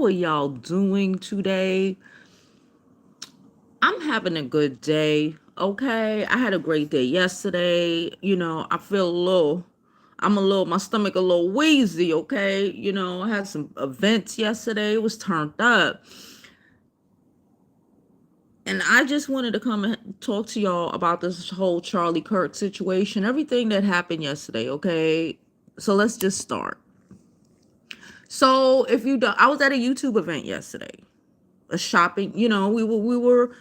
How are y'all doing today? I'm having a good day. Okay. I had a great day yesterday. I feel my stomach a little wheezy. Okay. I had some events yesterday. It was turned up. And I just wanted to come and talk to y'all about this whole Charlie Kirk situation, everything that happened yesterday. Okay. So let's just start. So if you don't, I was at a YouTube event yesterday, a shopping, we were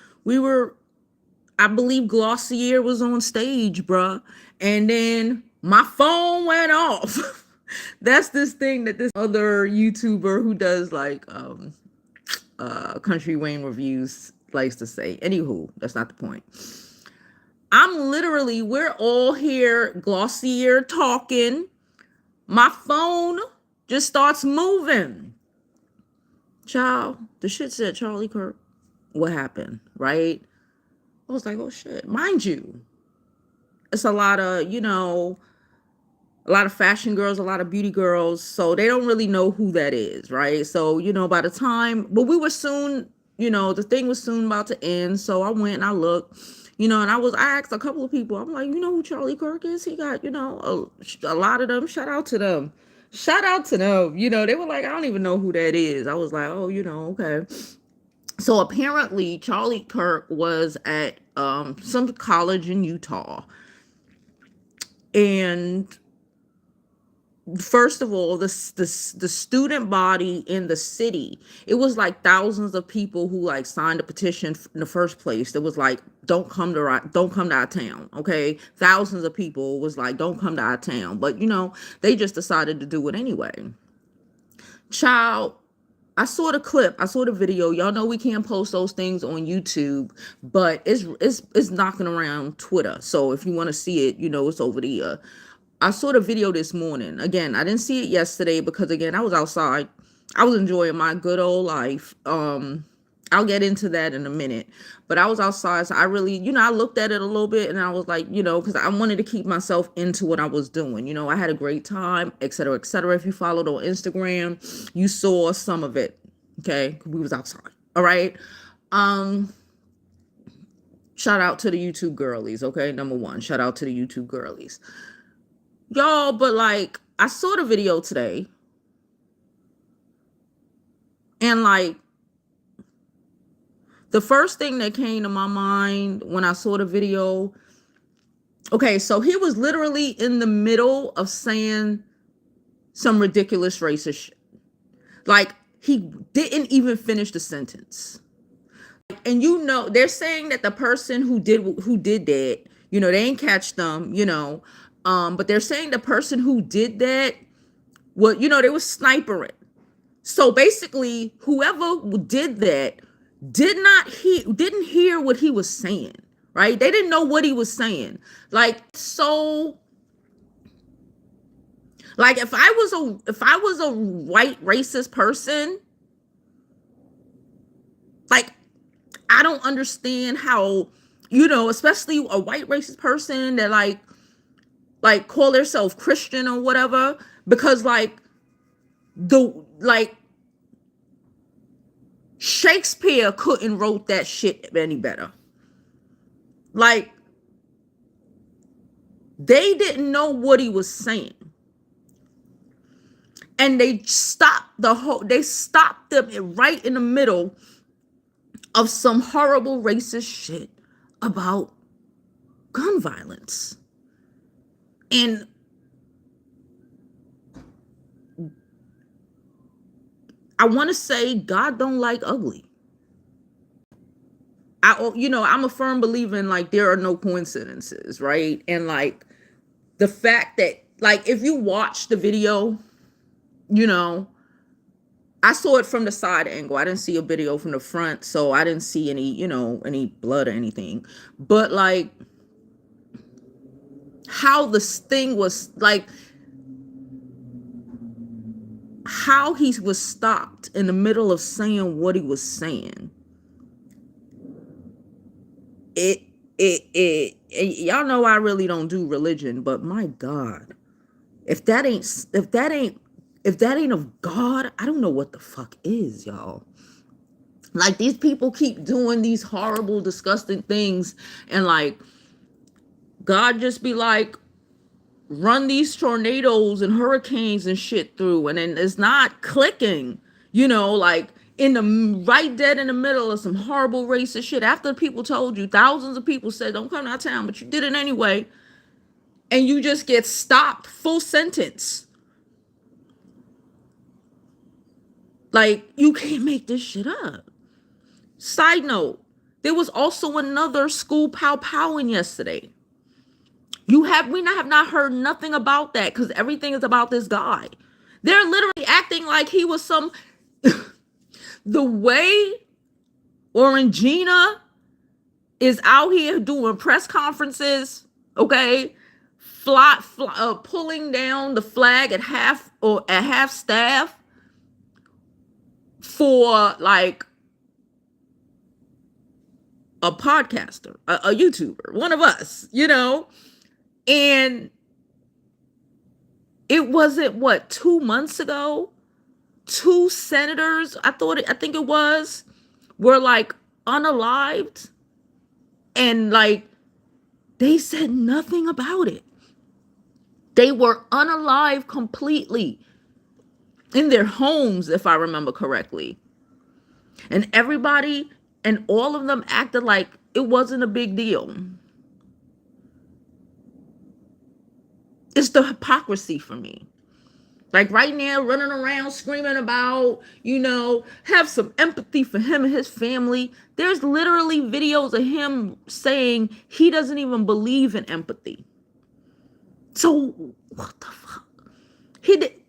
I believe Glossier was on stage, bruh. And then my phone went off. That's this thing that this other YouTuber who does like Country Wayne reviews likes to say. Anywho, that's not the point. We're all here, Glossier talking. My phone just starts moving. Child, the shit said Charlie Kirk. What happened, right? I was like, oh shit. Mind you, it's a lot of, a lot of fashion girls, a lot of beauty girls. So they don't really know who that is, right? So, by the time, but we were soon, the thing was soon about to end. So I went and I looked, and I asked a couple of people, I'm like, you know who Charlie Kirk is? He got, a lot of them. Shout out to them. Shout out to them. They were like, I don't even know who that is. I was like, oh, okay. So apparently Charlie Kirk was at some college in Utah. And first of all, the student body in the city, it was like thousands of people who like signed a petition in the first place. It was like, don't come to our town. Okay. Thousands of people was like, don't come to our town. But they just decided to do it anyway. Child, I saw the clip. I saw the video. Y'all know we can't post those things on YouTube, but it's knocking around Twitter. So if you want to see it, it's over there. I saw the video this morning. Again, I didn't see it yesterday because again, I was outside. I was enjoying my good old life. I'll get into that in a minute. But I was outside, so I really, I looked at it a little bit and I was like, because I wanted to keep myself into what I was doing. I had a great time, et cetera, et cetera. If you followed on Instagram, you saw some of it. Okay. We was outside. All right. Shout out to the YouTube girlies. Okay. Number one, shout out to the YouTube girlies. Y'all, but like, I saw the video today. And like, the first thing that came to my mind when I saw the video, okay, so he was literally in the middle of saying some ridiculous racist shit. Like, he didn't even finish the sentence. And they're saying that the person who did that, they ain't catch them, but they're saying the person who did that, well, they were snipering. So basically, whoever did that didn't hear what he was saying, right? They didn't know what he was saying. Like, so, like if I was a white racist person, like, I don't understand how, especially a white racist person that like call themselves Christian or whatever, because like Shakespeare couldn't wrote that shit any better. Like, they didn't know what he was saying. And they stopped them right in the middle of some horrible racist shit about gun violence. And I want to say God don't like ugly. I'm a firm believer in like there are no coincidences, right? And like the fact that like if you watch the video, I saw it from the side angle. I didn't see a video from the front, so I didn't see any, any blood or anything. But like how this thing was like, how he was stopped in the middle of saying what he was saying. Y'all know I really don't do religion, but my God, if that ain't If that ain't of God, I don't know what the fuck is, y'all. Like, these people keep doing these horrible, disgusting things, and like, God just be like, run these tornadoes and hurricanes and shit through, and then it's not clicking, like in the right dead in the middle of some horrible racist shit. After people told you, thousands of people said, don't come to our town, but you did it anyway, and you just get stopped full sentence. Like, you can't make this shit up. Side note, there was also another school powing yesterday. We have not heard nothing about that, because everything is about this guy. They're literally acting like he was some the way Orangina is out here doing press conferences, okay, pulling down the flag at half staff for like a podcaster, a YouTuber, one of us, and it wasn't 2 months ago, 2 senators, I think it was, were like unalived, and like they said nothing about it. They were unalive completely in their homes, if I remember correctly. And everybody and all of them acted like it wasn't a big deal. It's the hypocrisy for me. Like, right now, running around screaming about, have some empathy for him and his family. There's literally videos of him saying he doesn't even believe in empathy. So, what the fuck? He didn't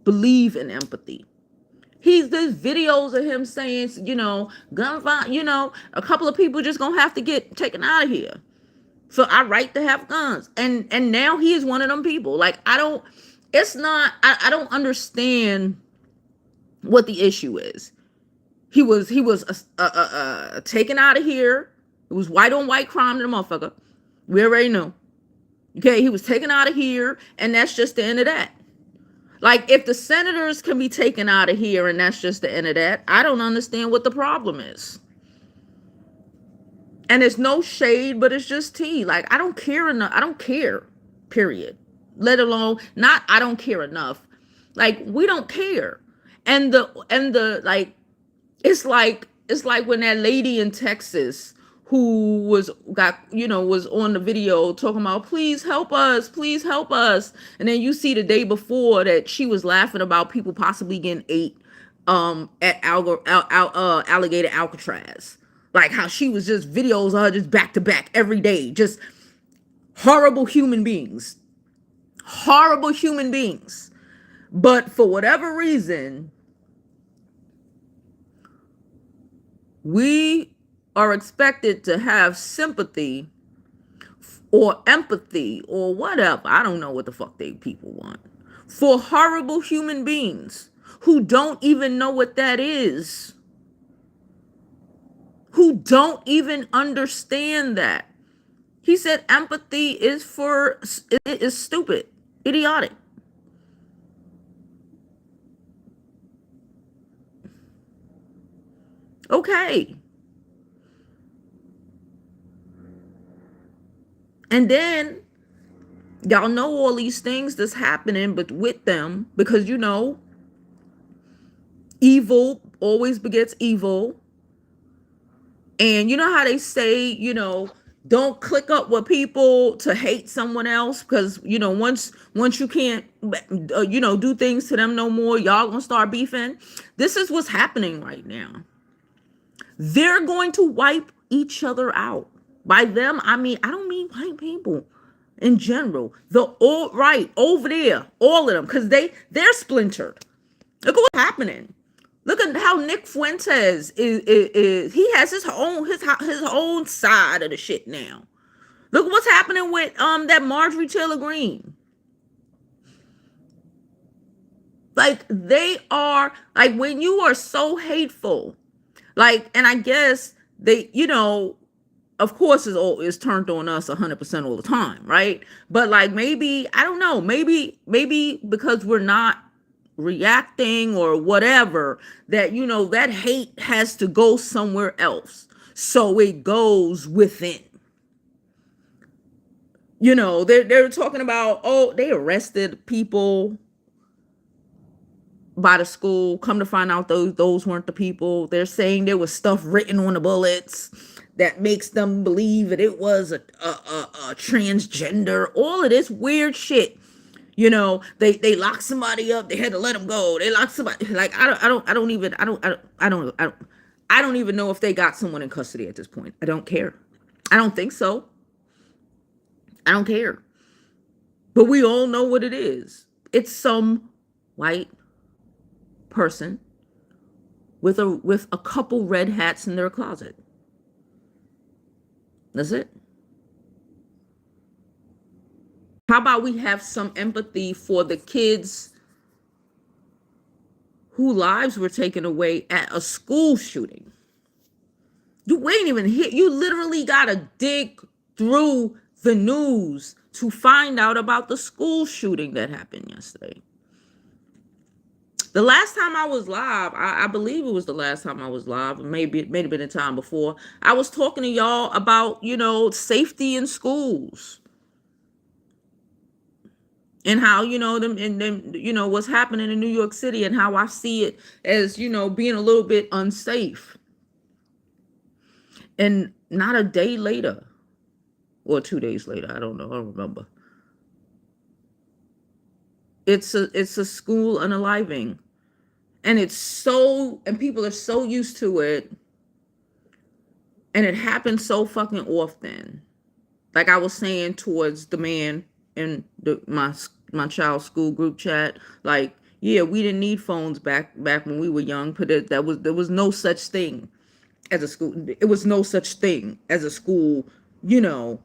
believe in empathy. There's videos of him saying, gun violence, a couple of people just gonna have to get taken out of here for our right to have guns. And now he is one of them people. Like, I don't understand what the issue is. He was taken out of here. It was white on white crime to the motherfucker. We already know. Okay, he was taken out of here, and that's just the end of that. Like, if the senators can be taken out of here and that's just the end of that, I don't understand what the problem is. And it's no shade, but it's just tea. Like, I don't care enough. I don't care, period. Let alone, not I don't care enough. Like, we don't care. And the like, it's like when that lady in Texas who was on the video talking about, please help us, and then you see the day before that she was laughing about people possibly getting ate at Alligator Alcatraz. Like, how she was just videos of her just back to back every day, just horrible human beings. But for whatever reason, we are expected to have sympathy or empathy or whatever. I don't know what the fuck they people want. For horrible human beings who don't even know what that is. Who don't even understand that. He said empathy is stupid, idiotic. Okay. And then y'all know all these things that's happening, but with them, because evil always begets evil. And you know how they say, don't click up with people to hate someone else, because once you can't do things to them no more, y'all gonna start beefing. This is what's happening right now. They're going to wipe each other out. By them, I don't mean white people in general. The alt-right over there, all of them, because they're splintered. Look at what's happening. Look at how Nick Fuentes is. He has his own side of the shit now. Look at what's happening with that Marjorie Taylor Greene. Like, they are, like, when you are so hateful, like, and I guess they, of course is turned on us 100% all the time, right? But like, maybe, I don't know, maybe because we're not reacting or whatever, that, you know, that hate has to go somewhere else, so it goes within. You know, they're talking about, oh, they arrested people by the school. Come to find out, those weren't the people. They're saying there was stuff written on the bullets that makes them believe that it was a transgender. All of this weird shit. You know, they locked somebody up. They had to let them go. They locked somebody. Like, I don't even know if they got someone in custody at this point. I don't care. I don't think so. I don't care. But we all know what it is. It's some white person with a couple red hats in their closet. That's it. How about we have some empathy for the kids whose lives were taken away at a school shooting? You ain't even here. You literally gotta dig through the news to find out about the school shooting that happened yesterday. The last time I was live, I believe it was the last time I was live, maybe it may have been a time before, I was talking to y'all about, you know, safety in schools. And how, you know, you know, what's happening in New York City, and how I see it as, you know, being a little bit unsafe. And not a day later, or 2 days later, I don't know, I don't remember. It's a school unaliving. And and people are so used to it. And it happens so fucking often. Like I was saying towards the man in my child's school group chat, like, yeah, we didn't need phones back when we were young, but there was no such thing as a school. It was no such thing as a school, you know.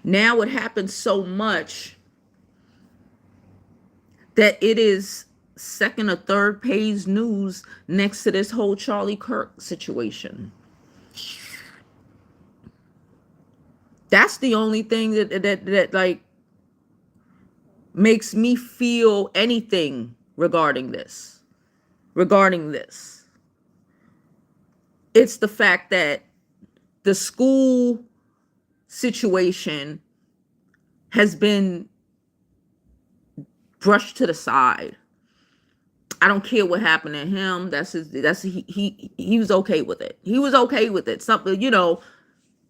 Now it happens so much that it is second or third page news next to this whole Charlie Kirk situation. That's the only thing that like makes me feel anything regarding this. It's the fact that the school situation has been brushed to the side. I don't care what happened to him. He was okay with it. He was okay with it. Something, you know,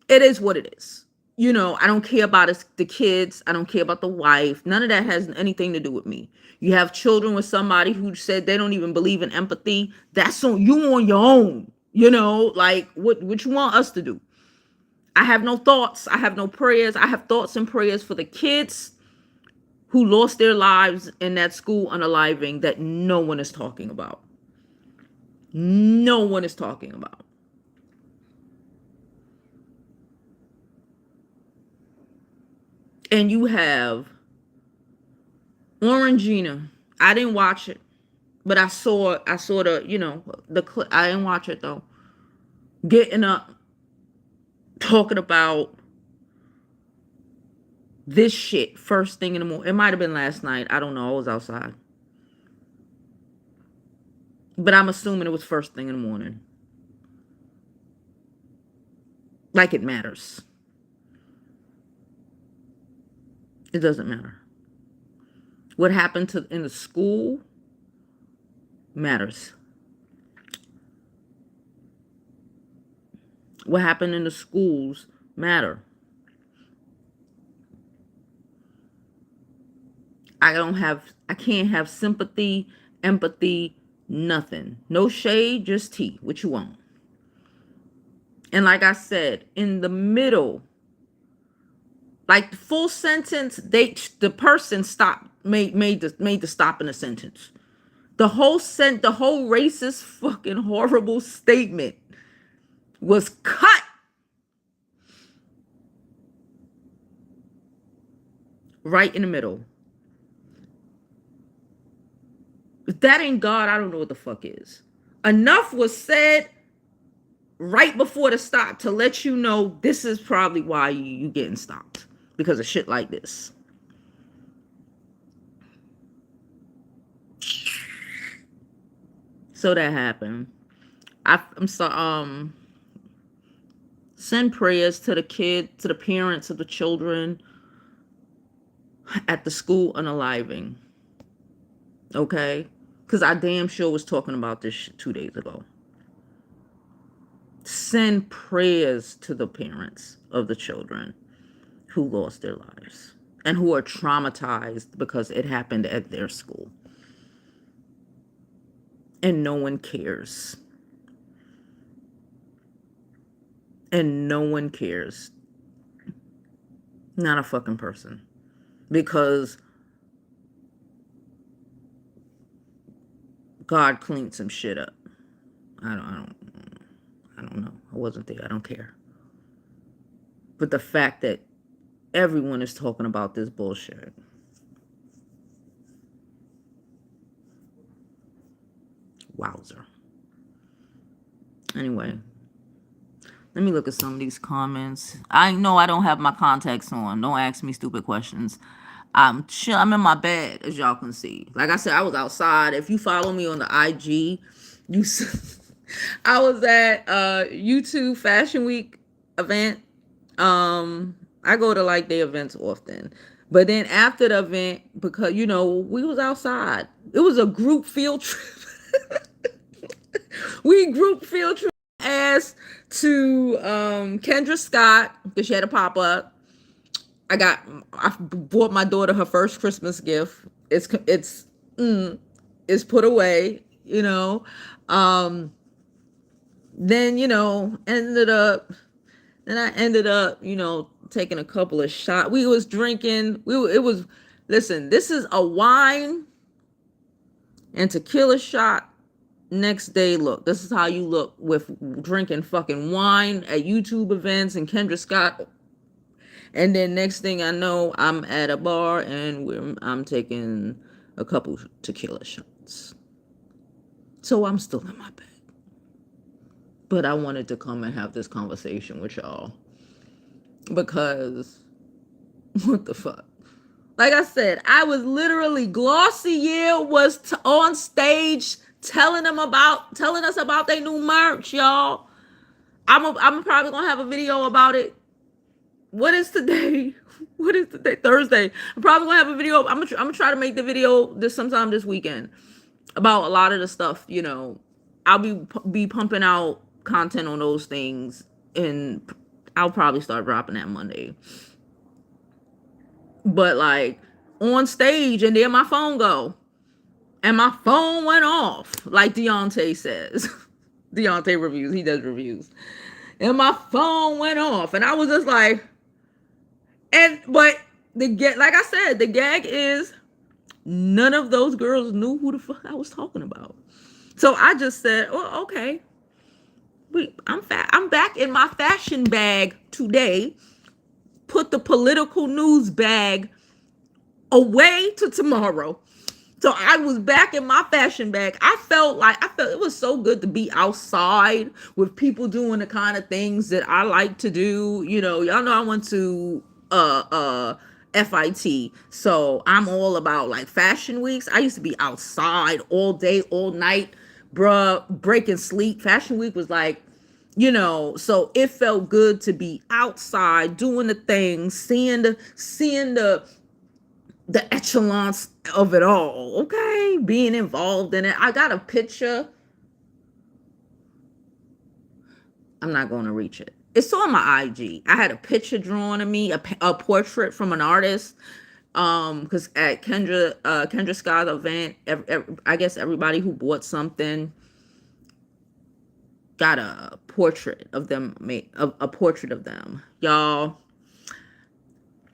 it is what it is. You know, I don't care about the kids. I don't care about the wife. None of that has anything to do with me. You have children with somebody who said they don't even believe in empathy. That's on you, on your own. You know, like, what you want us to do? I have no thoughts. I have no prayers. I have thoughts and prayers for the kids who lost their lives in that school unaliving that no one is talking about. No one is talking about. And you have Orangina. I didn't watch it, but I saw the, you know, the clip. I didn't watch it though. Getting up, talking about this shit first thing in the morning. It might have been last night. I don't know. I was outside. But I'm assuming it was first thing in the morning. Like it matters. It doesn't matter. What happened in the school matters. What happened in the schools matter. I can't have sympathy, empathy, nothing. No shade, just tea. What you want? And like I said, in the middle, like the full sentence, the person stopped, made the stop in the sentence. The whole racist fucking horrible statement was cut right in the middle. If that ain't God, I don't know what the fuck is. Enough was said. right before the stop to let you know this is probably why you getting stopped, because of shit like this. So that happened. I'm so send prayers to the parents of the children at the school unaliving. Okay? Because I damn sure was talking about this shit 2 days ago. Send prayers to the parents of the children who lost their lives and who are traumatized because it happened at their school. And no one cares. And no one cares. Not a fucking person. Because God cleaned some shit up. I don't know. I wasn't there. I don't care. But the fact that everyone is talking about this bullshit. Wowzer. Anyway, let me look at some of these comments. I know I don't have my contacts on. Don't ask me stupid questions. I'm in my bed, as y'all can see. Like I said, I was outside. If you follow me on the IG, you I was at YouTube Fashion Week event. I go to like their events often. But then after the event, because we was outside. It was a group field trip. We group field trip ass to Kendra Scott, because she had a pop-up. I bought my daughter her first Christmas gift. It's put away, then I ended up taking a couple of shots. We was drinking. Listen, this is a wine and tequila shot. Next day, look, this is how you look with drinking fucking wine at YouTube events and Kendra Scott. And then next thing I know, I'm at a bar and I'm taking a couple tequila shots. So I'm still in my bed. But I wanted to come and have this conversation with y'all. Because, what the fuck? Like I said, I was literally, Glossier was on stage telling us about their new merch, y'all. I'm probably gonna have a video about it. What is today? What is today? Thursday. I'm probably gonna have a video. I'm gonna try to make the video sometime this weekend about a lot of the stuff. I'll be pumping out content on those things, and I'll probably start dropping that Monday. But like on stage, and then my phone go, and my phone went off, like Deontay says. Deontay reviews. He does reviews, and my phone went off, and I was just like. But like I said, the gag is none of those girls knew who the fuck I was talking about. So I just said, "Oh, okay. I'm back in my fashion bag today. Put the political news bag away to tomorrow." So I was back in my fashion bag. I felt it was so good to be outside with people doing the kind of things that I like to do. Y'all know I went to FIT. So I'm all about like fashion weeks. I used to be outside all day, all night, bruh, breaking sleep. Fashion week was like, so it felt good to be outside doing the things, seeing the echelons of it all, okay? Being involved in it. I got a picture. I'm not going to reach it. It's on my IG. I had a picture drawn of me, a portrait from an artist. Because at Kendra Scott's event, I guess everybody who bought something got a portrait of them, a portrait of them. Y'all,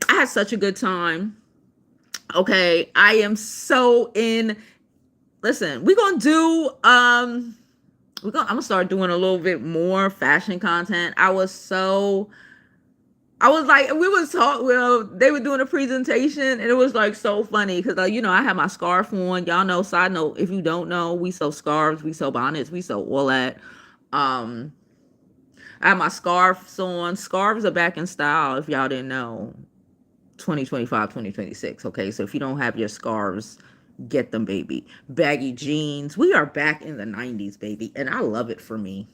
I had such a good time. Okay, I am so in. Listen, we're gonna do I'm gonna start doing a little bit more fashion content. I was like, we was talking, they were doing a presentation, and it was like so funny because I had my scarf on. Y'all know, side note, if you don't know, we sell scarves, we sell bonnets, we sell all that. I have my scarves on. Scarves are back in style, if y'all didn't know. 2025, 2026. Okay, so if you don't have your scarves, get them, baby. Baggy jeans. We are back in the 90s, baby, and I love it for me.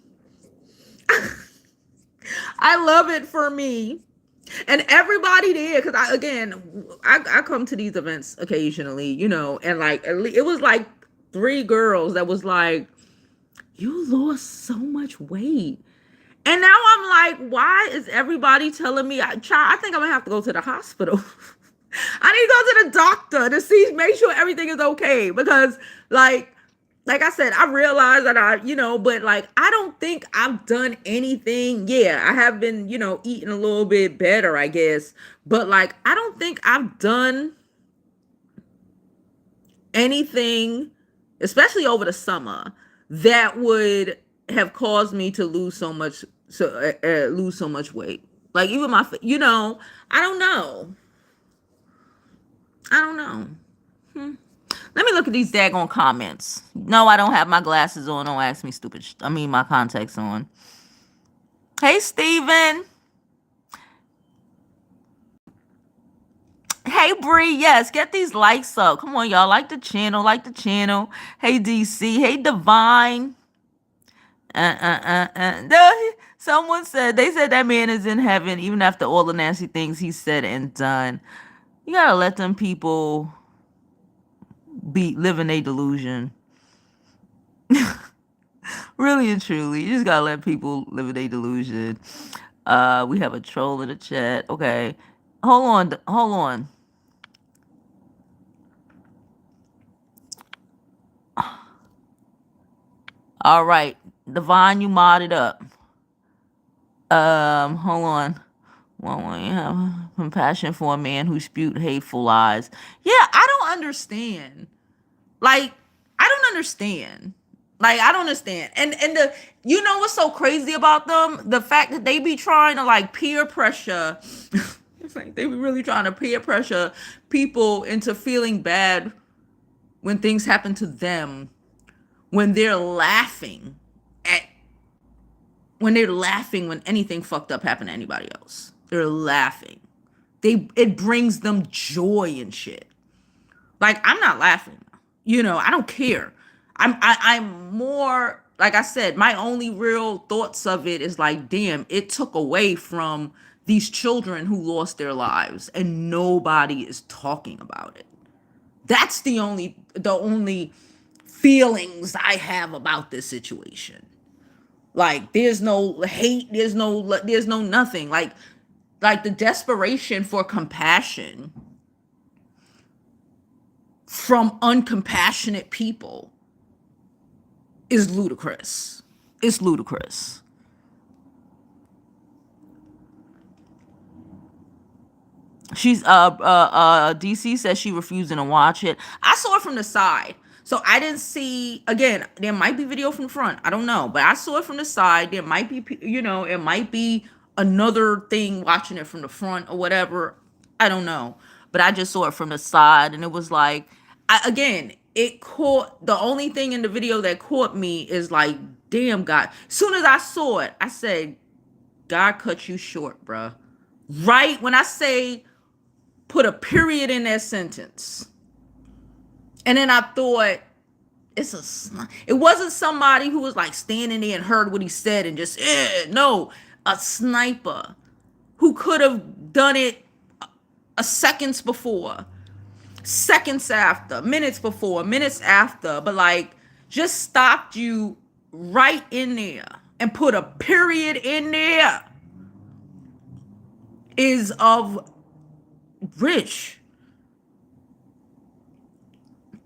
I love it for me. And everybody there, because I come to these events occasionally, and like it was like 3 girls that was like, you lost so much weight. And now I'm like, why is everybody telling me, I think I'm gonna have to go to the hospital. I need to go to the doctor to see, make sure everything is okay. Because like I said, I realize that but like, I don't think I've done anything. Yeah, I have been, eating a little bit better, I guess. But like, I don't think I've done anything, especially over the summer, that would have caused me to lose so much weight. Like even my, I don't know. I don't know. Let me look at these daggone comments. No, I don't have my glasses on. Don't ask me stupid. My contacts on. Hey, Steven. Hey, Bree. Yes, get these likes up. Come on, y'all. Like the channel. Like the channel. Hey, DC. Hey, Divine. Someone said, they said that man is in heaven even after all the nasty things he said and done. You gotta let them people live in a delusion. Really and truly, you just gotta let people live in a delusion. We have a troll in the chat. Okay, hold on. All right, Divine, you modded up. Hold on. Well, you have compassion for a man who spewed hateful lies. Yeah, I don't understand. Like, I don't understand. Like, I don't understand. And the what's so crazy about them? The fact that they be trying to like peer pressure. It's like they be really trying to peer pressure people into feeling bad when things happen to them, when they're laughing when anything fucked up happened to anybody else. They're laughing. It brings them joy and shit. Like, I'm not laughing. I don't care. I'm more, like I said, my only real thoughts of it is like, damn, it took away from these children who lost their lives and nobody is talking about it. That's the only feelings I have about this situation. Like, there's no hate, there's no nothing. Like the desperation for compassion from uncompassionate people is ludicrous. It's ludicrous. She's DC says she refusing to watch it. I saw it from the side. So I didn't see, again, there might be video from the front. I don't know, but I saw it from the side. There might be, it might be another thing watching it from the front or whatever. I don't know. But I just saw it from the side and it was like, it caught, the only thing in the video that caught me is like, damn, God. As soon as I saw it, I said, God cut you short, bruh. Right when I say put a period in that sentence. And then I thought, it wasn't somebody who was like standing there and heard what he said and just, no, a sniper who could have done it seconds before, seconds after, minutes before, minutes after, but like just stopped you right in there and put a period in there is of rich.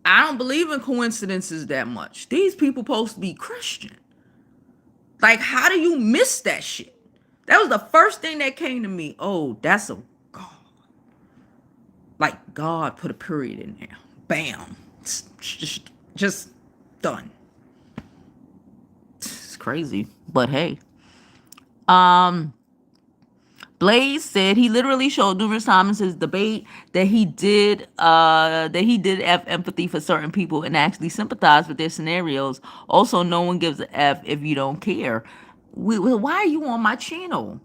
I don't believe in coincidences that much. These people supposed to be Christian. Like, how do you miss that shit? That was the first thing that came to me. Oh, that's a God. Like, God put a period in there. Bam. Just done. It's crazy. But hey. Blaze said he literally showed numerous times in his debate that he did have empathy for certain people and actually sympathize with their scenarios. Also, no one gives a F if you don't care. why are you on my channel?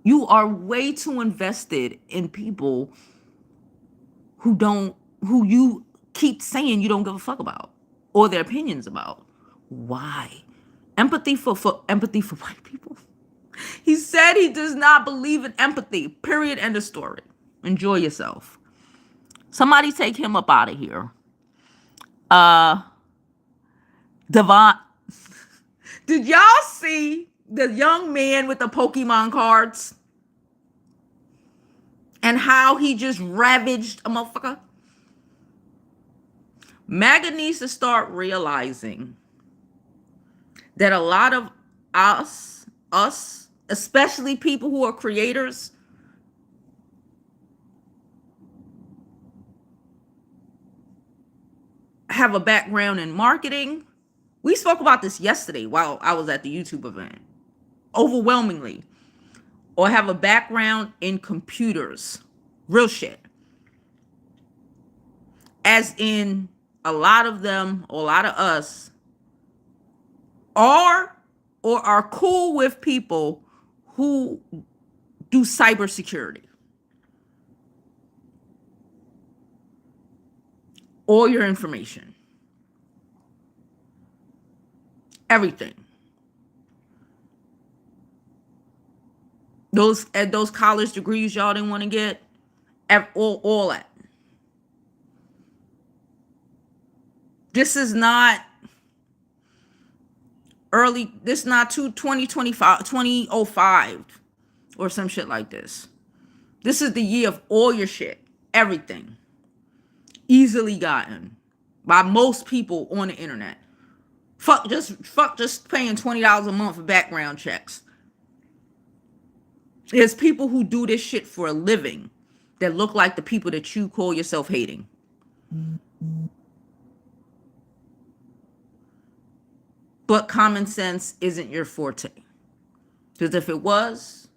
You are way too invested in people who you keep saying you don't give a fuck about or their opinions about. Why? Empathy for white people. He said he does not believe in empathy. Period. End of story. Enjoy yourself. Somebody take him up out of here. Devon, did y'all see the young man with the Pokemon cards and how he just ravaged a motherfucker? MAGA needs to start realizing that a lot of us, especially people who are creators, have a background in marketing. We spoke about this yesterday while I was at the YouTube event. Overwhelmingly. Or have a background in computers. Real shit. As in, a lot of them, or a lot of us, are or are cool with people who do cybersecurity. All your information. Everything. Those college degrees y'all didn't want to get. All that. This is not early. This is not 2025, 2005 or some shit like this. This is the year of all your shit. Everything. Easily gotten by most people on the internet. Fuck just paying $20 a month for background checks. There's people who do this shit for a living that look like the people that you call yourself hating. But common sense isn't your forte. Because if it was,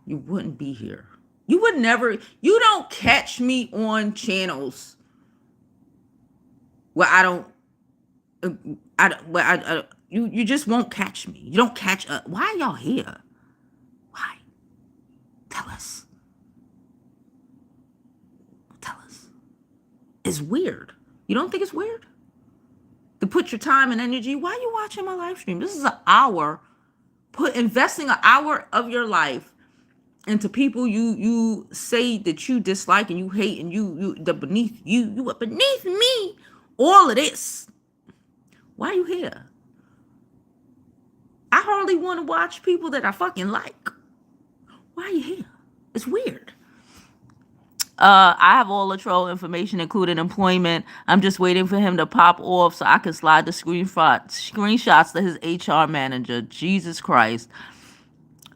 you wouldn't be here. You would never, you don't catch me on channels where you just won't catch me. You don't catch up. Why are y'all here? Why? Tell us. Tell us. It's weird. You don't think it's weird? To put your time and energy, why are you watching my live stream? This is an hour. Investing an hour of your life into people you say that you dislike and you hate and you beneath me. All of this. Why are you here? I hardly want to watch people that I fucking like. Why are you here? It's weird. I have all the troll information, including employment. I'm just waiting for him to pop off so I can slide the screenshots to his HR manager. Jesus Christ.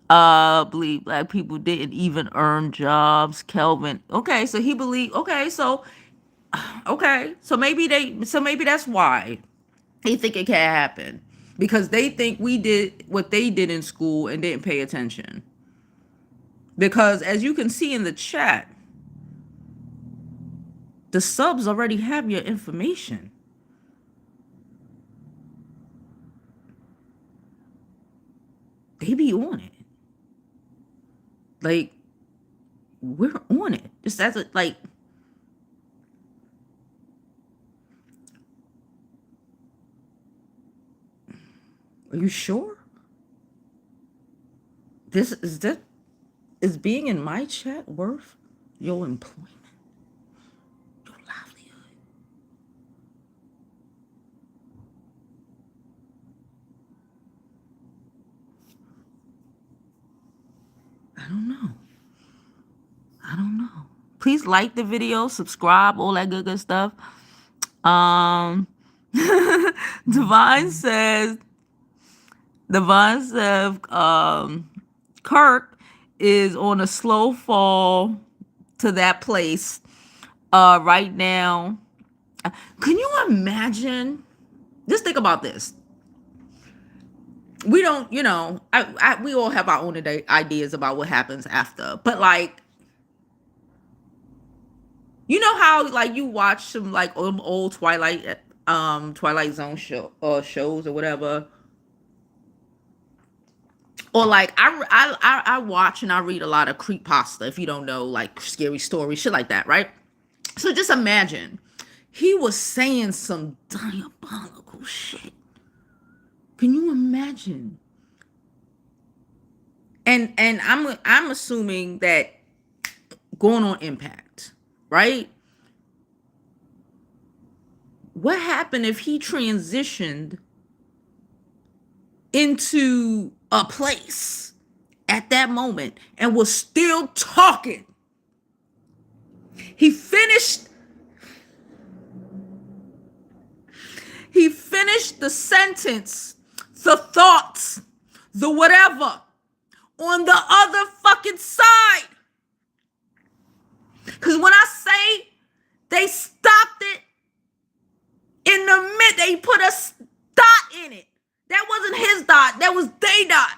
Believe black people didn't even earn jobs. Kelvin. Okay, so he believed. Okay, so maybe that's why they think it can't happen, because they think we did what they did in school and didn't pay attention. Because as you can see in the chat, the subs already have your information. They be on it. Like, we're on it. Just as it, like, are you sure? Is being in my chat worth your employment? Your livelihood? I don't know. Please like the video, subscribe, all that good stuff. Divine says, Kirk is on a slow fall to that place right now. Can you imagine? Just think about this. We don't, we all have our own ideas about what happens after. But like, you know how like you watch some like old Twilight Zone shows or whatever, Or like I watch and I read a lot of creepypasta, if you don't know, like scary stories, shit like that, right? So just imagine he was saying some diabolical shit. Can you imagine? And I'm assuming that going on Impact, right? What happened if he transitioned into a place at that moment and was still talking? He finished the sentence, the thoughts, the whatever, on the other fucking side. Because when I say they stopped it in the mid, they put a dot in it. That wasn't his dot. That was they dot.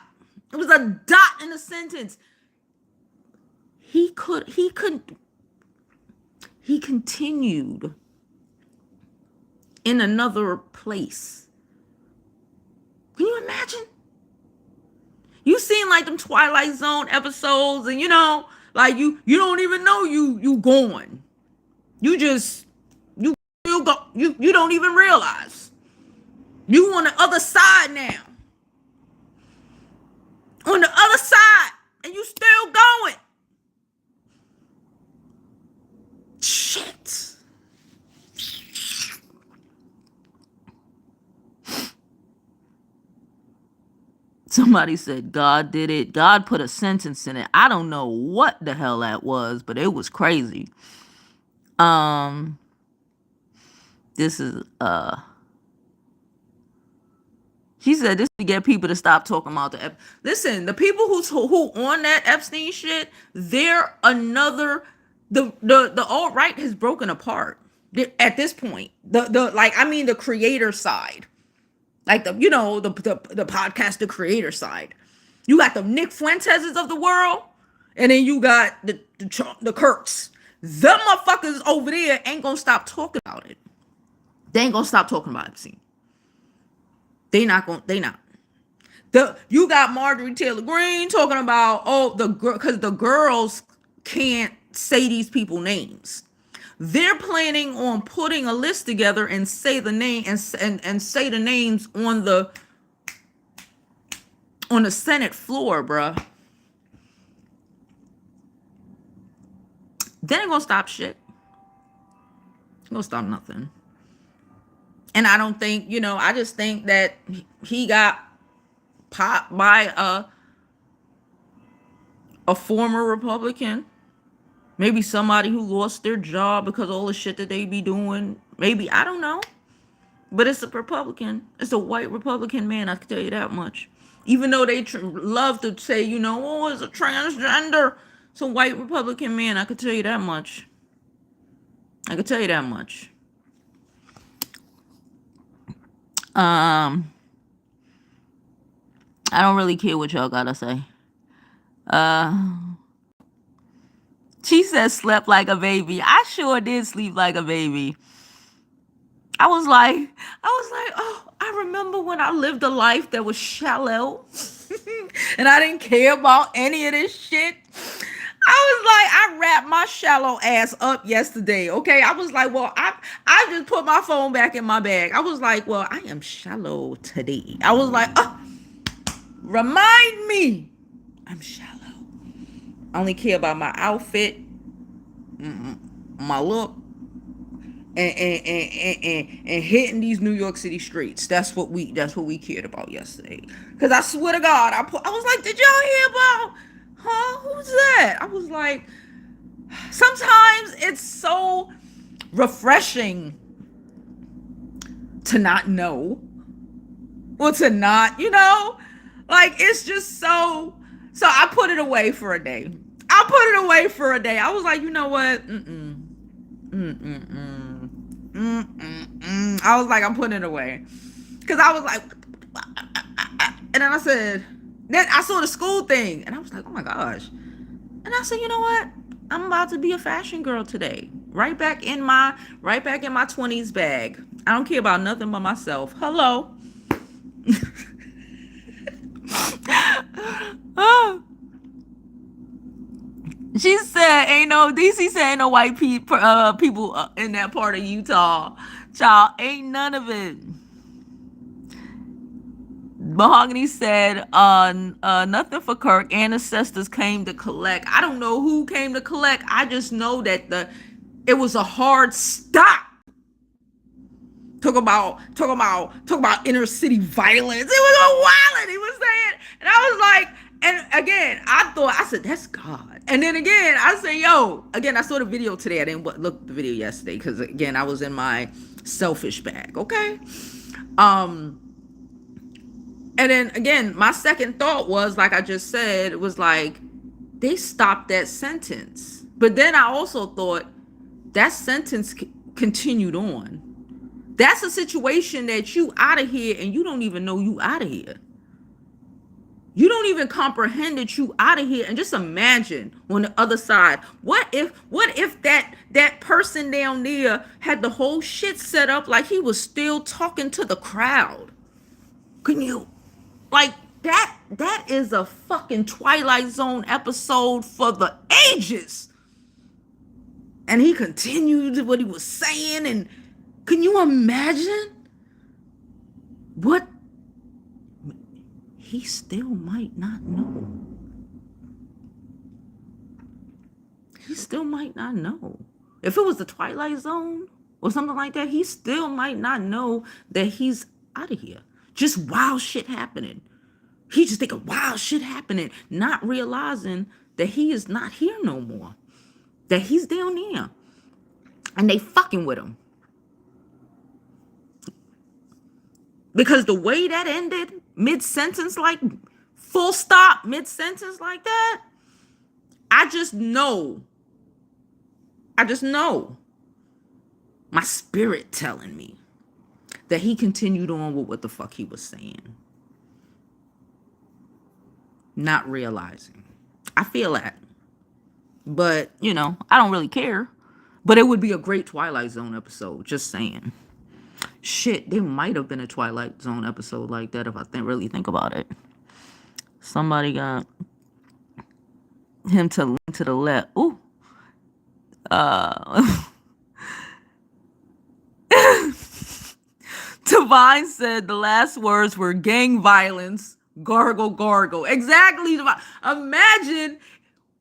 It was a dot in the sentence. He continued in another place. Can you imagine? You seen like them Twilight Zone episodes, and like you don't even know you going. You go. You don't even realize you on the other side now. On the other side, and you still going. Shit. Somebody said God did it. God put a sentence in it. I don't know what the hell that was, but it was crazy. This is she said this to get people to stop talking about the listen, the people who on that Epstein shit, they're another the alt-right has broken apart at this point. The creator side. Like the podcast, the creator side. You got the Nick Fuenteses of the world, and then you got the Kirks. The motherfuckers over there ain't gonna stop talking about it. They ain't gonna stop talking about Epstein. They not. You got Marjorie Taylor Greene talking about because the girls can't say these people names. They're planning on putting a list together and say the name and say the names on the Senate floor, bruh. They ain't gonna stop shit. Ain't gonna stop nothing. And I don't think, I just think that he got popped by a former Republican. Maybe somebody who lost their job because of all the shit that they be doing. Maybe, I don't know. But it's a Republican. It's a white Republican man, I can tell you that much. Even though they love to say, it's a transgender. It's a white Republican man, I can tell you that much. I don't really care what y'all gotta say. She said slept like a baby. I sure did sleep like a baby. I was like, oh, I remember when I lived a life that was shallow and I didn't care about any of this shit. I wrapped my shallow ass up yesterday. Okay. I was like, well, I just put my phone back in my bag. I was like, well, I am shallow today. I was like, remind me I'm shallow. I only care about my outfit, my look, and hitting these New York City streets. That's what we cared about yesterday. Cause I swear to God, I was like, did y'all hear about? Who's that? I was like, sometimes it's so refreshing to not know, or to not, like it's just so I put it away for a day. I was like, you know what? I was like, I'm putting it away. Because I was like, and then I said, then I saw the school thing, and I was like, oh my gosh. And I said, you know what? I'm about to be a fashion girl today. Right back in my 20s bag. I don't care about nothing but myself. Hello. She said, ain't no, DC said, ain't no white people in that part of Utah. Child, ain't none of it. Mahogany said, nothing for Kirk. Ancestors came to collect. I don't know who came to collect. I just know that it was a hard stop. Talk about inner city violence. It was a wild. He was saying, and I was like, and again, I said, that's God. And then again, I said, yo, again, I saw the video today. I didn't look at the video yesterday because again, I was in my selfish bag. Okay. And then again, my second thought was, like I just said, it was like, they stopped that sentence. But then I also thought that sentence continued on. That's a situation that you out of here and you don't even know you out of here. You don't even comprehend that you out of here. And just imagine on the other side, what if that person down there had the whole shit set up like he was still talking to the crowd? Can you, like, that is a fucking Twilight Zone episode for the ages. And he continued what he was saying, and can you imagine what he still might not know? He still might not know. If it was the Twilight Zone or something like that, he still might not know that he's out of here. Just wild shit happening. He just thinking wild shit happening, not realizing that he is not here no more. That he's down there. And they fucking with him. Because the way that ended, mid-sentence, like full stop, mid-sentence like that, I just know my spirit telling me that he continued on with what the fuck he was saying. Not realizing. I feel that. But, you know, I don't really care. But it would be a great Twilight Zone episode, just saying. Shit, there might have been a Twilight Zone episode like that if I really think about it. Somebody got him to link to the left. Ooh. Divine said the last words were gang violence, gargle, gargle. Exactly, Divine. Imagine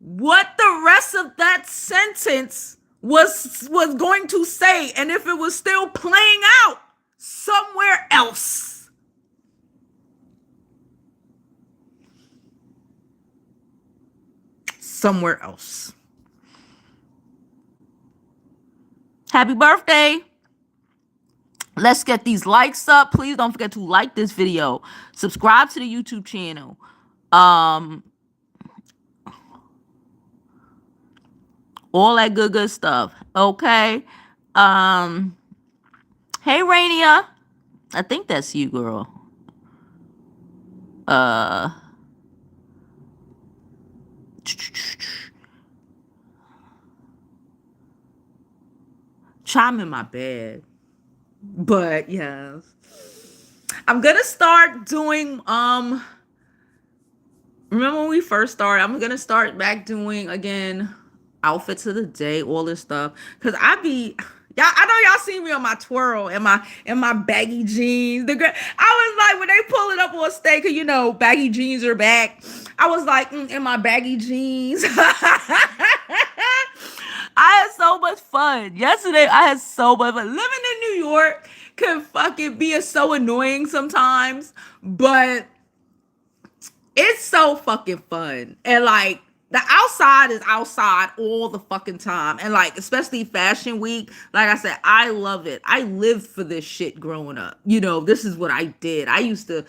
what the rest of that sentence was going to say, and if it was still playing out somewhere else. Somewhere else. Happy birthday. Let's get these likes up. Please don't forget to like this video. Subscribe to the YouTube channel. All that good stuff. Okay. Hey, Rainia. I think that's you, girl. Chime in my bed. But yes. I'm gonna start doing remember when we first started, I'm gonna start back doing again outfits of the day, all this stuff. Cause I know y'all see me on my twirl and my baggy jeans. I was like, when they pull it up on stage, cause you know baggy jeans are back. I was like, in my baggy jeans. I had so much fun. Yesterday, I had so much fun. Living in New York can fucking be so annoying sometimes, but it's so fucking fun. And like, the outside is outside all the fucking time. And like, especially Fashion Week, like I said, I love it. I lived for this shit growing up. You know, this is what I did. I used to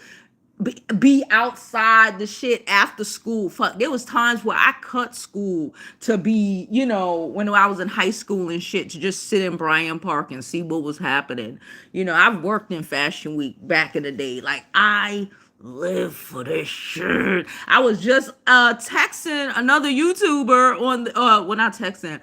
be outside the shit after school. Fuck, there was times where I cut school to be, you know, when I was in high school and shit, to just sit in Bryant Park and see what was happening. You know, I've worked in Fashion Week back in the day. Like, I live for this shit. I was just texting another YouTuber on the, well, not texting,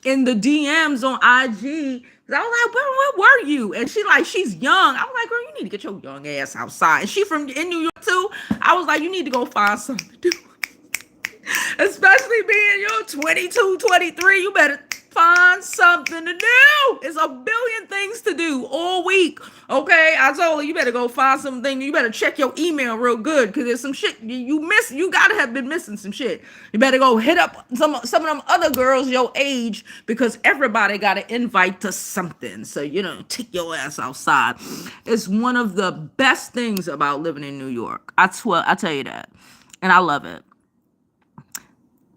in the DMs on IG. I was like, where were you? And she's young. I was like, girl, you need to get your young ass outside. And she in New York too. I was like, you need to go find something to do. Especially being you're 22, 23, you better find something to do. It's a billion things to do all week. Okay, I told her you better go find something. You better check your email real good because there's some shit you miss. You gotta have been missing some shit. You better go hit up some of them other girls your age because everybody got an invite to something. So take your ass outside. It's one of the best things about living in New York. I tell you that, and I love it.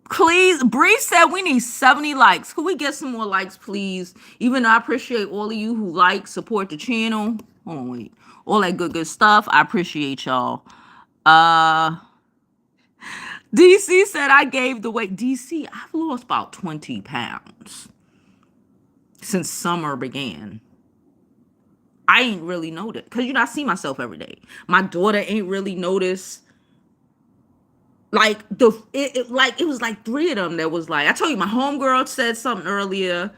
Please, Bree said we need 70 likes. Could we get some more likes, please? Even though I appreciate all of you who support the channel. Hold on, wait. All that good stuff. I appreciate y'all. DC said I gave the weight. DC, I've lost about 20 pounds since summer began. I ain't really noticed. Because, I see myself every day. My daughter ain't really noticed. Like it was like 3 of them that was like, I told you my homegirl said something earlier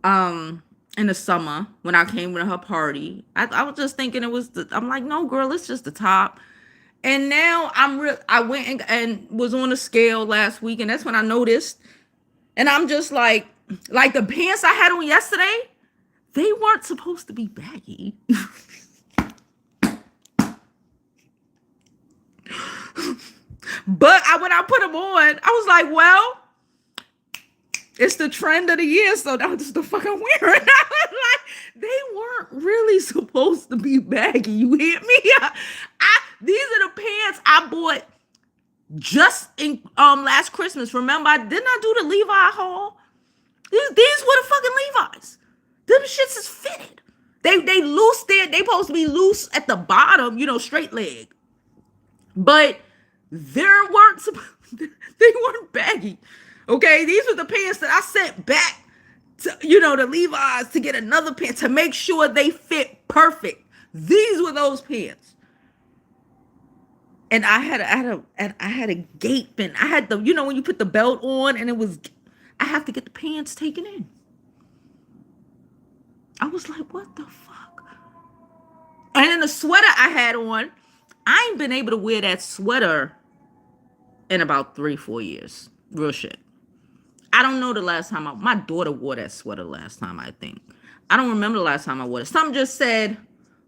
in the summer when I came to her party. I was just thinking I'm like, no girl, it's just the top. And now I went and was on a scale last week, and that's when I noticed. And I'm just like the pants I had on yesterday, they weren't supposed to be baggy. But when I put them on, I was like, well, it's the trend of the year, so that's just the fucking wearing. I was like, they weren't really supposed to be baggy. You hear me? These are the pants I bought just in last Christmas. Remember, didn't I do the Levi haul? These were the fucking Levi's. Them shits is fitted. They loose there. They supposed to be loose at the bottom, straight leg. But they weren't baggy. Okay, these were the pants that I sent back to the Levi's to get another pant to make sure they fit perfect. These were those pants. And I had a gape, and I had the when you put the belt on and I have to get the pants taken in. I was like, what the fuck? And then the sweater I had on, I ain't been able to wear that sweater in about 3-4 years. Real shit. I don't know the last time my daughter wore that sweater last time, I think. I don't remember the last time I wore it. Something just said,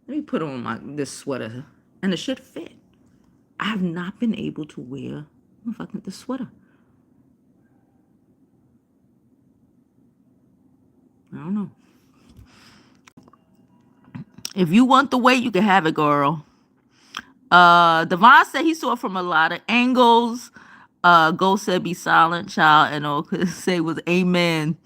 let me put on this sweater. And the shit fit. I have not been able to wear this sweater. I don't know. If you want the weight, you can have it, girl. Devon said he saw it from a lot of angles. Ghost said be silent, child, and all could say was amen.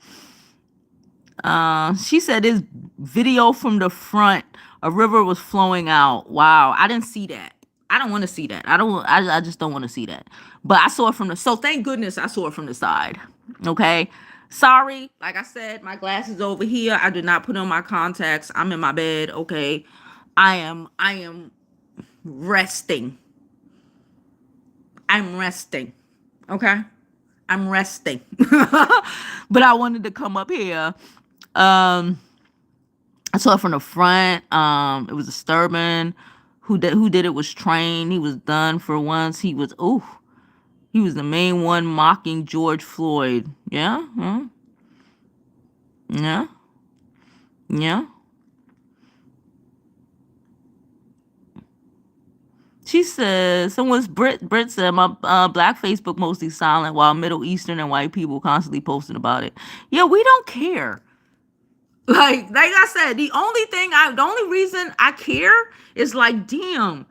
She said this video from the front, a river was flowing out. Wow, I didn't see that. I don't want to see that. I just don't want to see that. But I saw it so thank goodness I saw it from the side. Okay. Sorry, like I said, my glasses over here. I did not put on my contacts. I'm in my bed. Okay. I am resting. I'm resting. Okay. I'm resting. But I wanted to come up here. I saw it from the front. It was disturbing. Who did it was trained. He was done for once. He was the main one mocking George Floyd. Yeah. Yeah. Yeah. She says, Brit said, my black Facebook mostly silent while Middle Eastern and white people constantly posting about it. Yeah, we don't care. Like I said, the only reason I care is like, damn.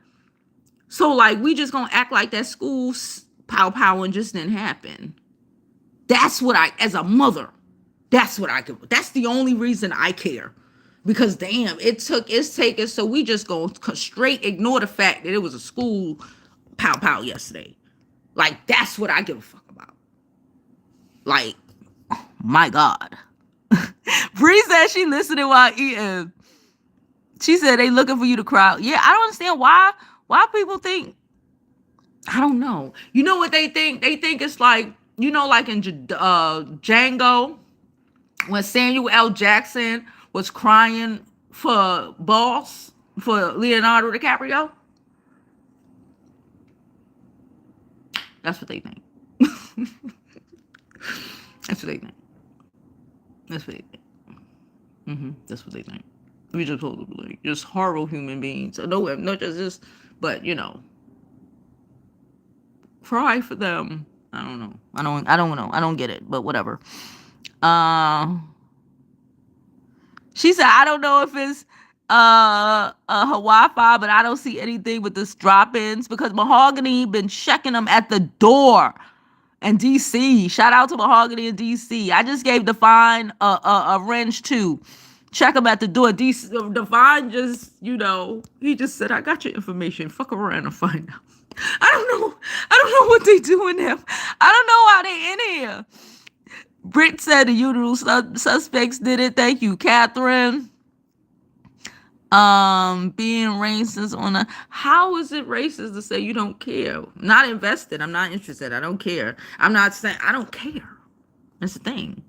So like, we just gonna act like that school pow and just didn't happen. That's what as a mother, that's what I could. That's the only reason I care. Because damn, it's taken, so we just gonna straight ignore the fact that it was a school pow yesterday. Like, that's what I give a fuck about. Like, oh my God. Bree said she listening while eating. She said they looking for you to cry. Yeah, I don't understand why people think, I don't know. You know what they think? They think it's like, like in Django, when Samuel L. Jackson was crying for Boss, for Leonardo DiCaprio. That's what they think. That's what they think. That's what they think. That's what they think. We just supposed to be like just horrible human beings. No, not just, but cry for them. I don't know. I don't know. I don't get it. But whatever. She said, I don't know if it's her Wi-Fi, but I don't see anything with this drop-ins because Mahogany been checking them at the door in DC. Shout out to Mahogany in DC. I just gave Divine a wrench too. Check them at the door. Divine just, he just said, I got your information. Fuck around and find out. I don't know what they doing there. I don't know why they in here. Britt said the usual suspects did it. Thank you, Catherine. Being racist how is it racist to say you don't care? I'm not invested. I'm not interested. I don't care. I'm not saying I don't care. That's the thing.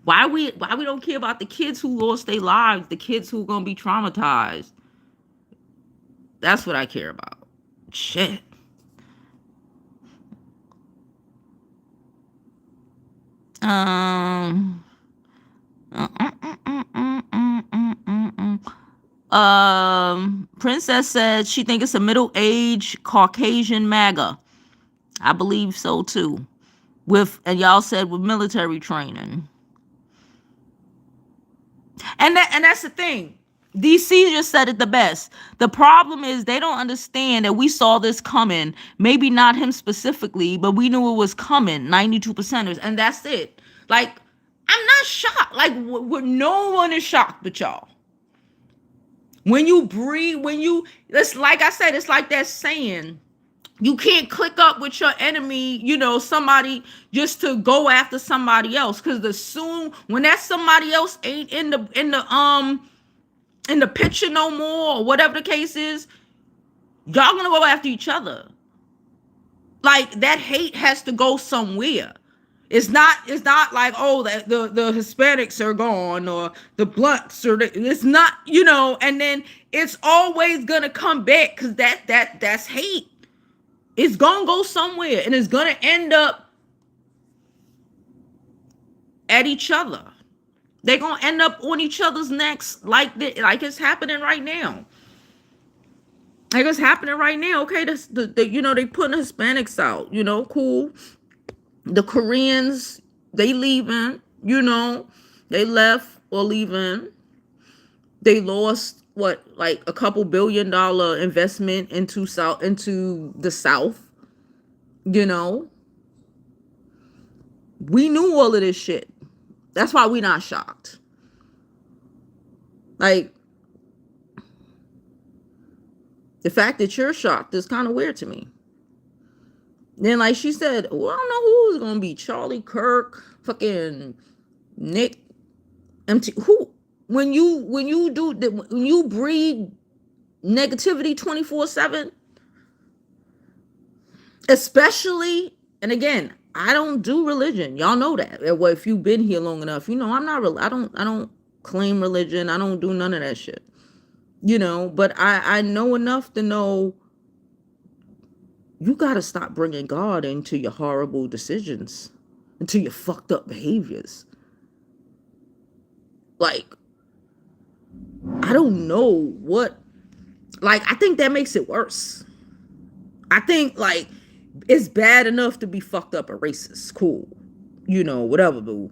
Why we don't care about the kids who lost their lives, the kids who are gonna be traumatized? That's what I care about. Shit. Princess said she think it's a middle-aged Caucasian MAGA. I believe so too. And y'all said with military training. And that's the thing. DC just said it the best. The problem is they don't understand that we saw this coming. Maybe not him specifically, but we knew it was coming. 92%ers, and that's it. Like, I'm not shocked. Like, no one is shocked but y'all. When you breathe, it's like I said, it's like that saying, you can't click up with your enemy, somebody just to go after somebody else. Because when that somebody else ain't in the picture no more, or whatever the case is, y'all gonna go after each other. Like, that hate has to go somewhere. It's not like, oh, the Hispanics are gone or the blunts it's not, and then it's always gonna come back because that's hate. It's gonna go somewhere and it's gonna end up at each other. They're gonna end up on each other's necks like it's happening right now. Like it's happening right now. Okay, they putting the Hispanics out. Cool. The Koreans, they leaving. They left or leaving. They lost like a couple $1 billion investment into the South. We knew all of this shit. That's why we not shocked. Like, the fact that you're shocked is kind of weird to me. Then, like she said, well, I don't know who's gonna be Charlie Kirk, fucking Nick, MT. Who? When you breed negativity 24/7, especially, and again, I don't do religion. Y'all know that. Well, if you've been here long enough, I'm not. I don't claim religion. I don't do none of that shit. But I know enough to know you got to stop bringing God into your horrible decisions, into your fucked up behaviors. Like, I don't know what, like, I think that makes it worse. I think, like, it's bad enough to be fucked up and racist. Cool. Whatever, boo.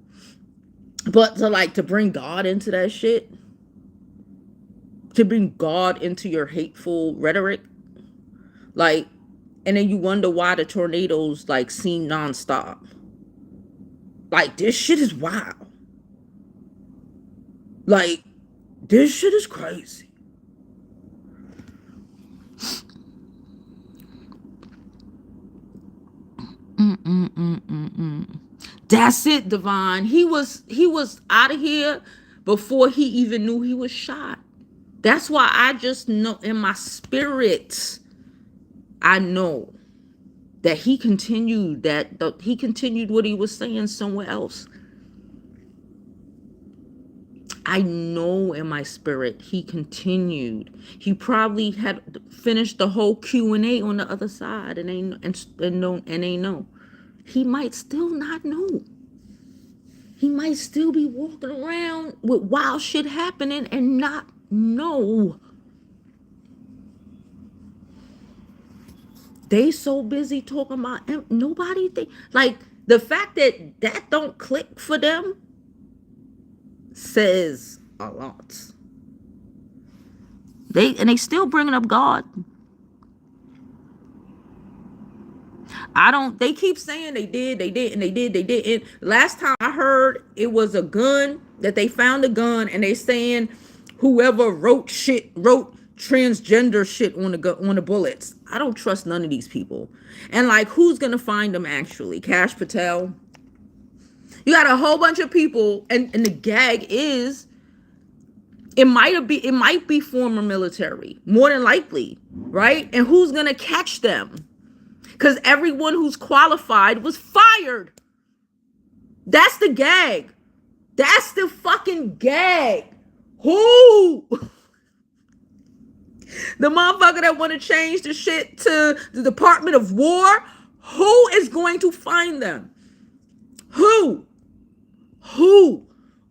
But to bring God into that shit, to bring God into your hateful rhetoric, like, and then you wonder why the tornadoes, like, seem nonstop. Like, this shit is wild. Like, this shit is crazy. That's it, Divine. He was out of here before he even knew he was shot. That's why I just know in my spirit, I know that he continued what he was saying somewhere else. I know in my spirit he continued. He probably had finished the whole Q&A on the other side and ain't know. he might still not know. He might still be walking around with wild shit happening and not know. They so busy talking about nobody think, like, the fact that that don't click for them says a lot. They still bringing up God. They keep saying they did, they didn't. Last time I heard, it was a gun, that they found a gun, and they saying whoever wrote transgender shit on the bullets. I don't trust none of these people. And like, who's gonna find them actually? Cash Patel. You got a whole bunch of people, and the gag is, it might be former military, more than likely, right? And who's gonna catch them? Because everyone who's qualified was fired. That's the gag. That's the fucking gag. Who? The motherfucker that want to change the shit to the Department of War? Who is going to find them? Who?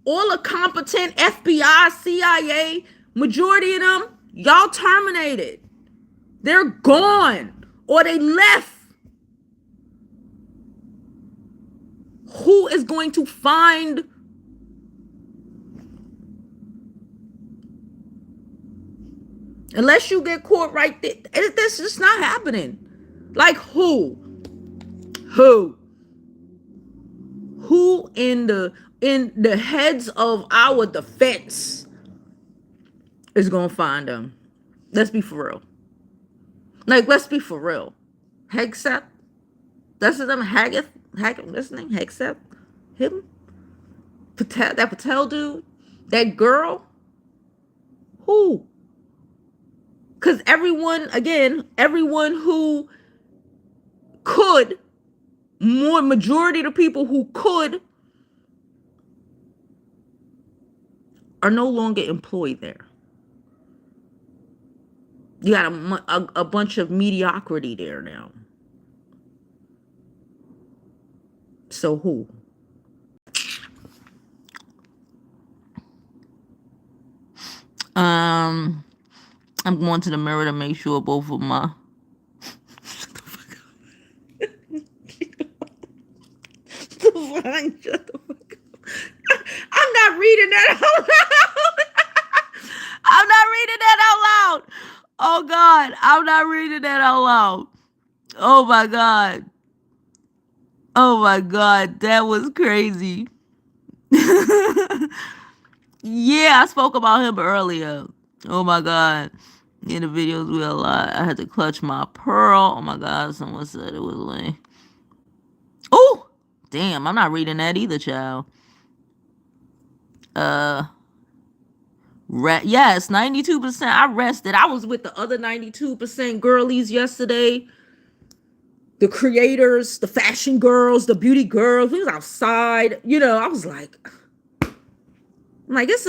All the competent FBI, CIA, majority of them, y'all terminated. They're gone. Or they left. Who is going to find? Unless you get caught right there, that's just not happening. Like, who in the heads of our defense is gonna find them? Let's be for real. Like, let's be for real. Hegseth, that's his name. Haggith, what's his name? Hegseth, him, Patel, that Patel dude, that girl. Who? Because everyone who could, majority of the people who could, are no longer employed there. You got a bunch of mediocrity there now. So who? I'm going to the mirror to make sure both of my shut the fuck up. Shut the fuck up. I'm not reading that out loud. I'm not reading that out loud. Oh God, I'm not reading that out loud. Oh my God. Oh my God, that was crazy. Yeah, I spoke about him earlier. Oh my God. In the videos we a lot. I had to clutch my pearl. Oh my God, someone said it was lame. Oh, damn, I'm not reading that either, child. Yes, 92%. I rested. I was with the other 92% girlies yesterday. The creators, the fashion girls, the beauty girls. We was outside. I was like, it's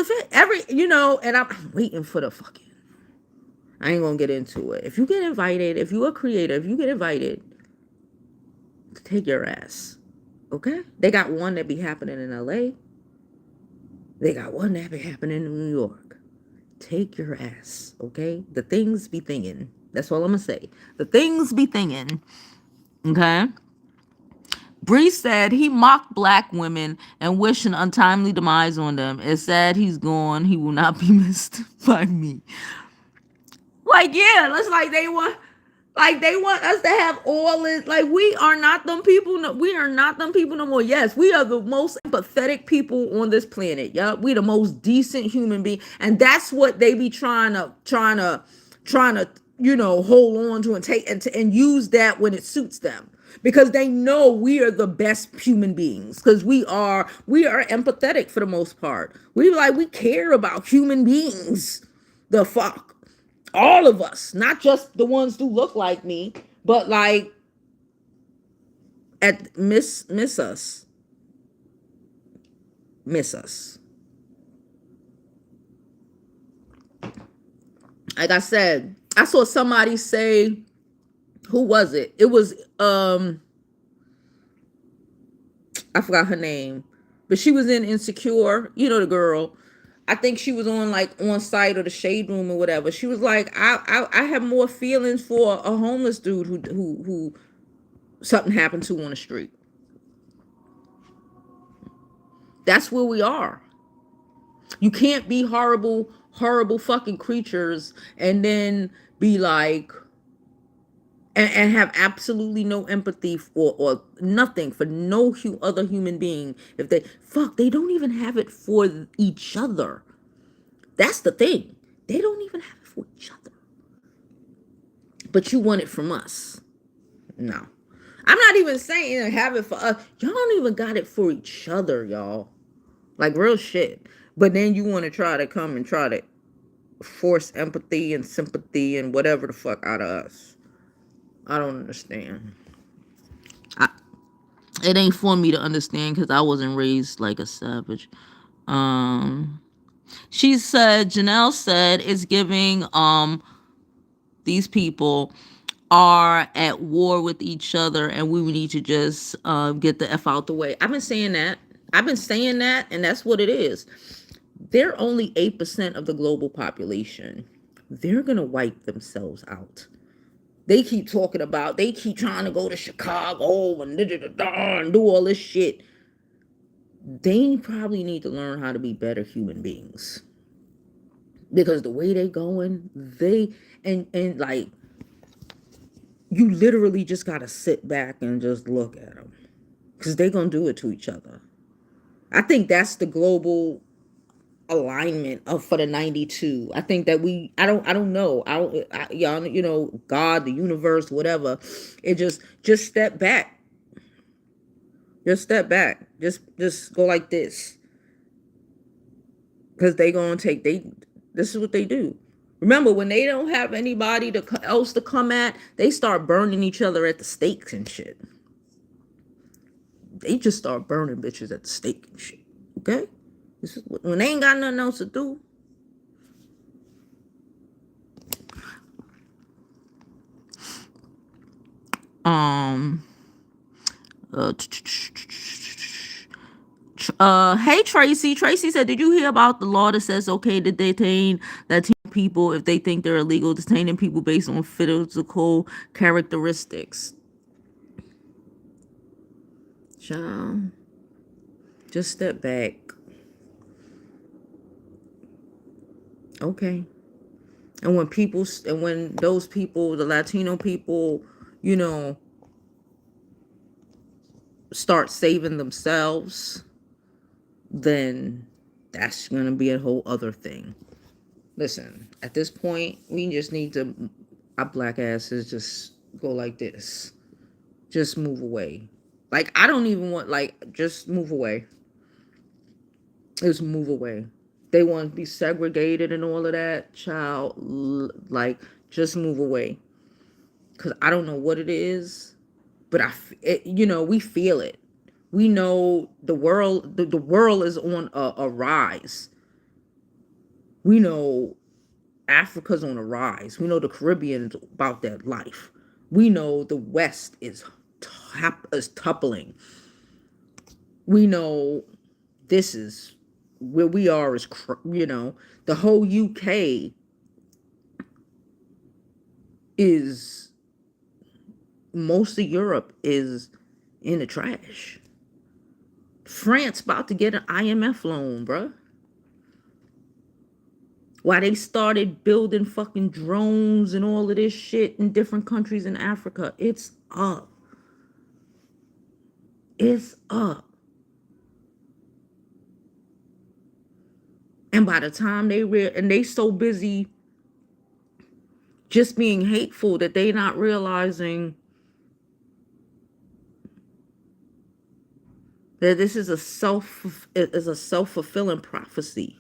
and I'm waiting for the fucking. I ain't gonna get into it. If you get invited, if you're a creator, if you get invited, take your ass. Okay? They got one that be happening in LA. They got one that be happening in New York. Take your ass. Okay? The things be thinking. That's all I'm gonna say. The things be thinking. Okay? Bree said he mocked black women and wished an untimely demise on them. It's sad he's gone. He will not be missed by me. Like, yeah, it's like they want us to have all this. Like, we are not them people. No, we are not them people no more. Yes, we are the most empathetic people on this planet. Yeah, we the most decent human being, and that's what they be trying to hold on to and take and use that when it suits them, because they know we are the best human beings, because we are empathetic for the most part. We care about human beings. The fuck. All of us, not just the ones who look like me, but like miss us. Like I said, I saw somebody say, who was it? It was I forgot her name, but she was in Insecure. You know the girl. I think she was on like on site or the shade room or whatever. She was like, I have more feelings for a homeless dude who something happened to on the street. That's where we are. You can't be horrible, horrible fucking creatures and then be like, and have absolutely no empathy or nothing for no other human being. If they don't even have it for each other. That's the thing. They don't even have it for each other. But you want it from us. No. I'm not even saying have it for us. Y'all don't even got it for each other, y'all. Like real shit. But then you want to try to come and try to force empathy and sympathy and whatever the fuck out of us. I don't understand. It ain't for me to understand because I wasn't raised like a savage. She said, Janelle said, it's giving these people are at war with each other and we need to just get the F out the way. I've been saying that. And that's what it is. They're only 8% of the global population. They're going to wipe themselves out. They keep talking about, they keep trying to go to Chicago and do all this shit. They probably need to learn how to be better human beings. Because the way they going, and like, you literally just got to sit back and just look at them. Because they're going to do it to each other. I think that's the global alignment of for the 92. I think that I don't know. Y'all, you know, God, the universe, whatever. It just step back. Just step back. Just go like this. Because they going to this is what they do. Remember, when they don't have anybody else to come at, they start burning each other at the stakes and shit. They just start burning bitches at the stake and shit. Okay? This is when they ain't got nothing else to do. Hey Tracy. Tracy said, did you hear about the law that says okay to detain Latino people if they think they're illegal, detaining people based on physical characteristics? Child, just step back. Okay. And when those people, the Latino people, you know, start saving themselves, then that's gonna be a whole other thing. Listen, at this point, we just need to, our black asses just go like this. Just move away. Like, I don't even want, like, just move away. Just move away. They want to be segregated and all of that, child. Like, just move away. Because I don't know what it is, but you know, we feel it. We know the world, the world is on a rise. We know Africa's on a rise. We know the Caribbean is about that life. We know the West is toppling. We know this is where we are is, you know, the whole UK is, most of Europe is in the trash. France about to get an IMF loan, bruh. Why they started building fucking drones and all of this shit in different countries in Africa. It's up. It's up. And by the time they so busy just being hateful that they not realizing that this is a self-fulfilling prophecy.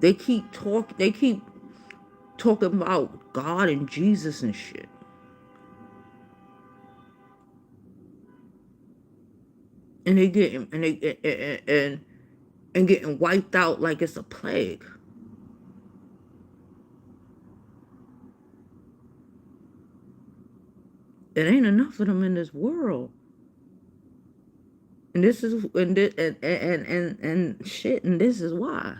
They keep talking about God and Jesus and shit. And they getting and getting wiped out like it's a plague. It ain't enough of them in this world. And this is and shit, and this is why.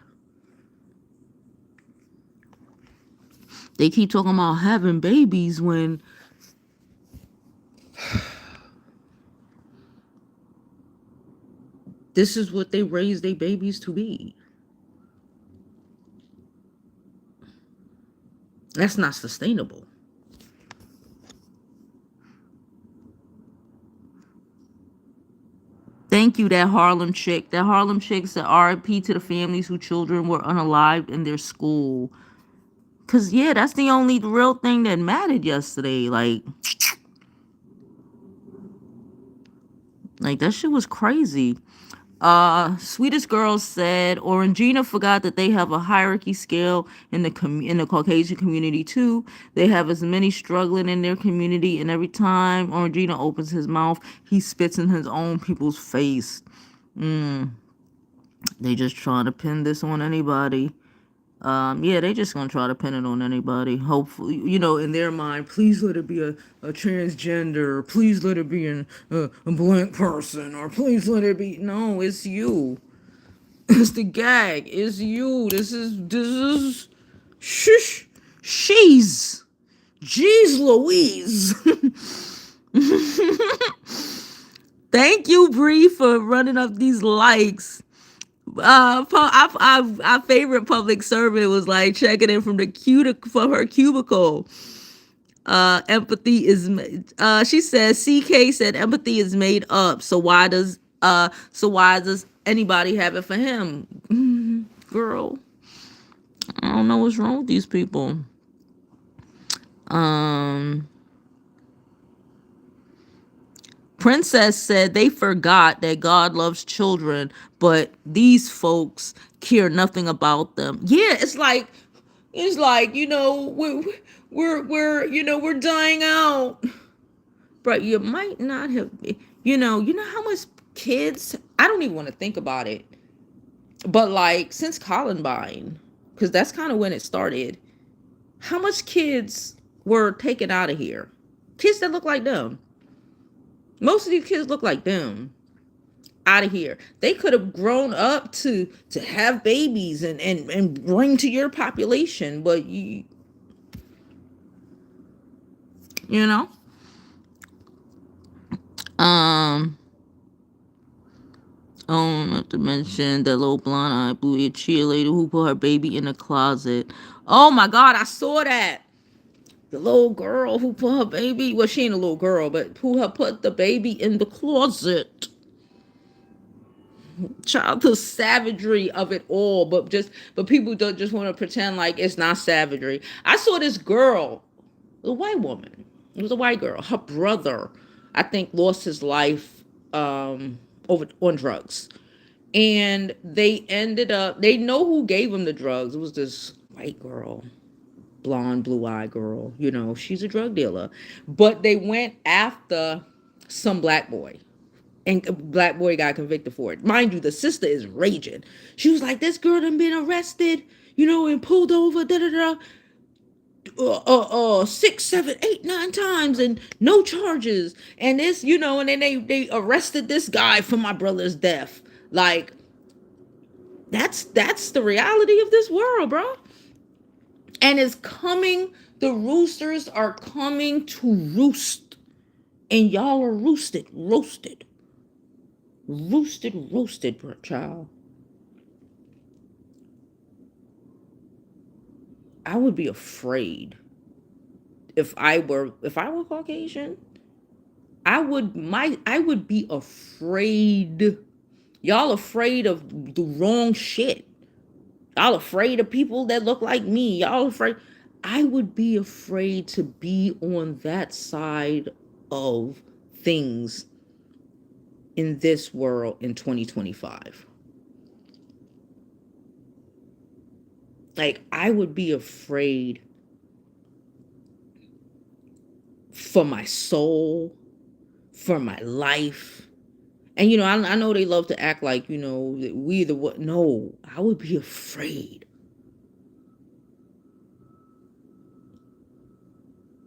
They keep talking about having babies when this is what they raise their babies to be. That's not sustainable. Thank you, that Harlem chick. That Harlem chick said RIP to the families whose children were unalived in their school. Cause yeah, that's the only real thing that mattered yesterday. Like that shit was crazy. Sweetest Girl said Orangina forgot that they have a hierarchy scale in the Caucasian community too. They have as many struggling in their community, and every time Orangina opens his mouth, he spits in his own people's face. They just trying to pin this on anybody. Yeah, they just gonna try to pin it on anybody. Hopefully, in their mind, please let it be a transgender, please let it be a blank person, or please let it be. No, it's you. It's the gag. It's you. This is shush. She's Jeez Louise. Thank you, Bree, for running up these likes. Our favorite public servant was like checking in from from her cubicle. Empathy is she says CK said empathy is made up. So why does anybody have it for him? Girl, I don't know what's wrong with these people. Um Princess said they forgot that God loves children, but these folks care nothing about them. Yeah, it's like we're dying out, but you might not have. You know how much kids. I don't even want to think about it, but like since Columbine, because that's kind of when it started. How much kids were taken out of here? Kids that look like them. Most of these kids look like them. Out of here. They could have grown up to have babies and bring to your population, but you know. Um not to mention the little blonde-eyed blue-eared cheerleader who put her baby in a closet. Oh my god, I saw that. The little girl who put her baby, well, she ain't a little girl, but who had put the baby in the closet. Child, the savagery of it all, but people don't just want to pretend like it's not savagery. I saw this girl, a white woman. It was a white girl. Her brother, I think, lost his life over on drugs, and they know who gave him the drugs. It was this white girl, blonde, blue-eyed girl. She's a drug dealer, but they went after some black boy, and a black boy got convicted for it. Mind you, the sister is raging. She was like, this girl done been arrested, and pulled over, da da da, 6, 7, 8, 9 times, and no charges. And this, and then they arrested this guy for my brother's death. Like, that's the reality of this world, bro. And it's coming. The roosters are coming to roost, and y'all are roosted, roasted. Roasted, child. I would be afraid if I were Caucasian. I would be afraid. Y'all afraid of the wrong shit. Y'all afraid of people that look like me. Y'all afraid. I would be afraid to be on that side of things in this world in 2025. Like, I would be afraid for my soul, for my life. And I know they love to act like, that we the what. No, I would be afraid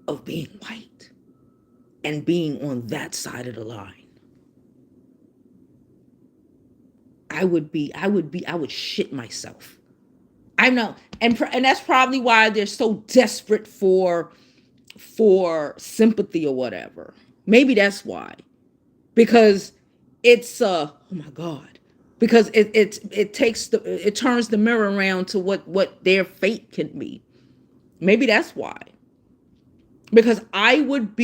of being white. and being on that side of the line. I would shit myself. I know. And that's probably why they're so desperate for sympathy or whatever. Maybe that's why. Because it's oh my God. Because it turns the mirror around to what their fate can be. Maybe that's why. Because I would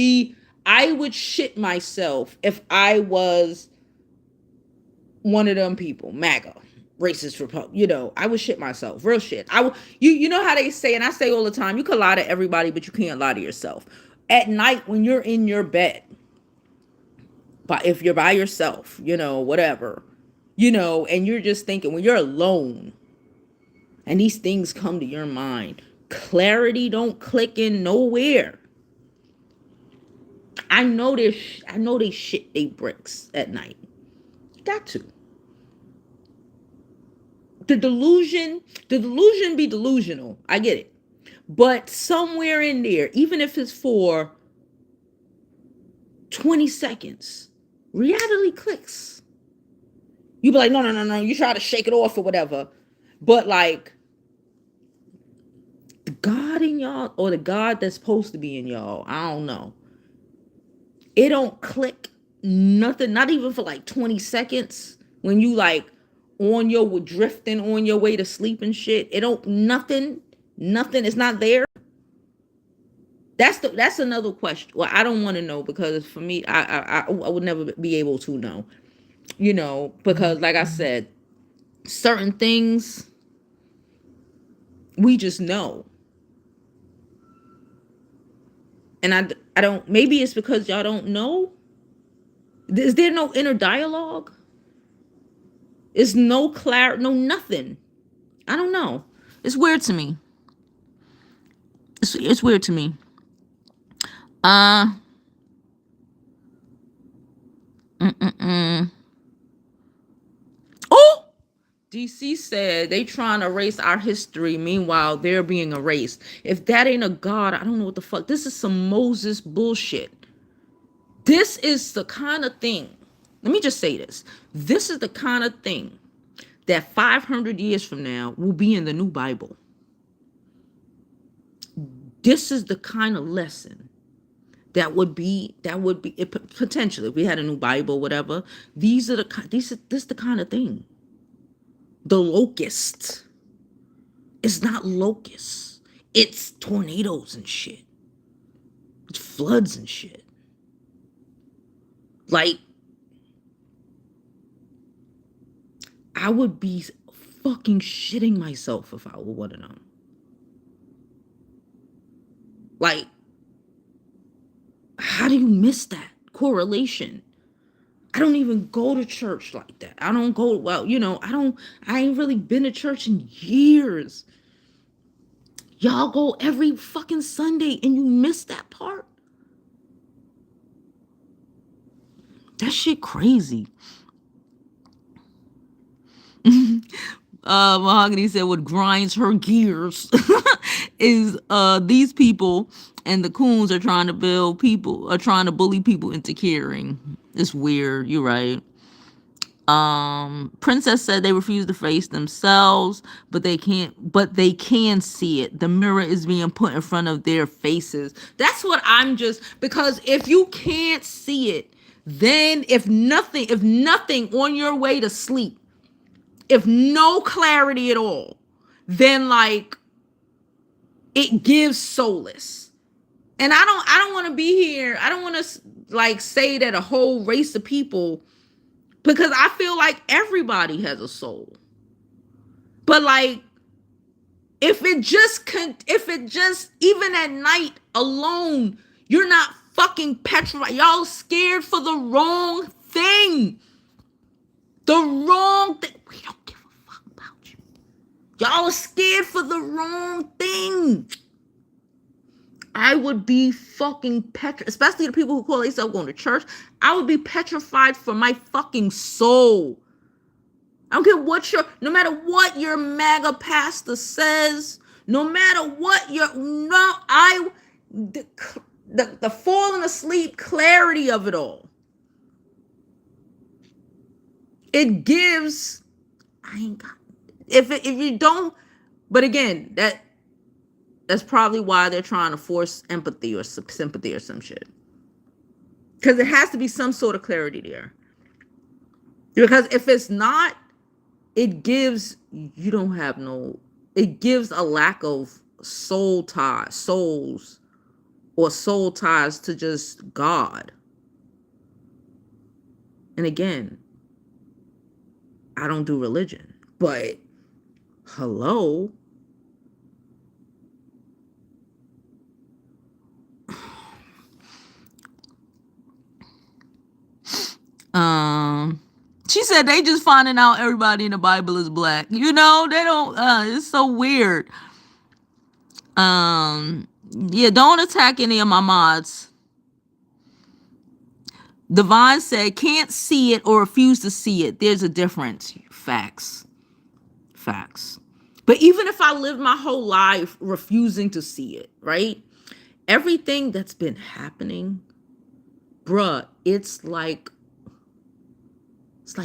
shit myself if I was one of them people, MAGA, racist Republican. I would shit myself, real shit. You know how they say, and I say all the time, you can lie to everybody, but you can't lie to yourself. At night when you're in your bed, but if you're by yourself, whatever, and you're just thinking, when you're alone, and these things come to your mind, clarity don't click in nowhere. I know they shit they bricks at night. You got to. The delusion be delusional. I get it. But somewhere in there, even if it's for 20 seconds, reality clicks. You be like, no. You try to shake it off or whatever. But like, the God in y'all, or the God that's supposed to be in y'all, I don't know. It don't click nothing, not even for like 20 seconds. When you like drifting on your way to sleep and shit. It don't, nothing, it's not there. That's another question. Well, I don't want to know, because for me, I would never be able to know. Because like I said, certain things we just know. And I don't, maybe it's because y'all don't know. Is there no inner dialogue? Is no clarity, no nothing. I don't know. It's weird to me. It's weird to me. Oh, DC said they trying to erase our history. Meanwhile, they're being erased. If that ain't a God, I don't know what the fuck. This is some Moses bullshit. This is the kind of thing. Let me just say this. This is the kind of thing that 500 years from now will be in the new Bible. This is the kind of lesson that would be potentially, if we had a new Bible, whatever. This is the kind of thing. The locust. It's not locusts. It's tornadoes and shit. It's floods and shit. Like, I would be fucking shitting myself if I would want to know. Like, how do you miss that correlation? I don't even go to church like that. I don't go, I ain't really been to church in years. Y'all go every fucking Sunday and you miss that part? That shit crazy. Mahogany said what grinds her gears is these people and the coons are trying to bully people into caring. It's weird. You're right. Princess said they refuse to face themselves, but they can see it. The mirror is being put in front of their faces. That's what because if you can't see it, then if nothing on your way to sleep, if no clarity at all, then like it gives solace. And I don't want to be here. I don't want to like say that a whole race of people, because I feel like everybody has a soul. But like, if it just even at night alone, you're not fucking petrified. Y'all scared for the wrong thing. The wrong thing. We don't give a fuck about you. Y'all are scared for the wrong thing. I would be fucking petrified, especially the people who call themselves going to church. I would be petrified for my fucking soul. I don't care no matter what your MAGA pastor says, no matter what the falling asleep clarity of it all. It gives, I ain't got, if you don't, but again, that's probably why they're trying to force empathy or sympathy or some shit. Because it has to be some sort of clarity there. Because if it's not, it gives, you don't have no, it gives a lack of souls, or soul ties to just God. And again, I don't do religion, but hello. She said they just finding out everybody in the Bible is black. You know, they don't, it's so weird. Yeah, don't attack any of my mods. Divine said, can't see it or refuse to see it. There's a difference. Facts. But even if I lived my whole life refusing to see it, right? Everything that's been happening, bruh, it's like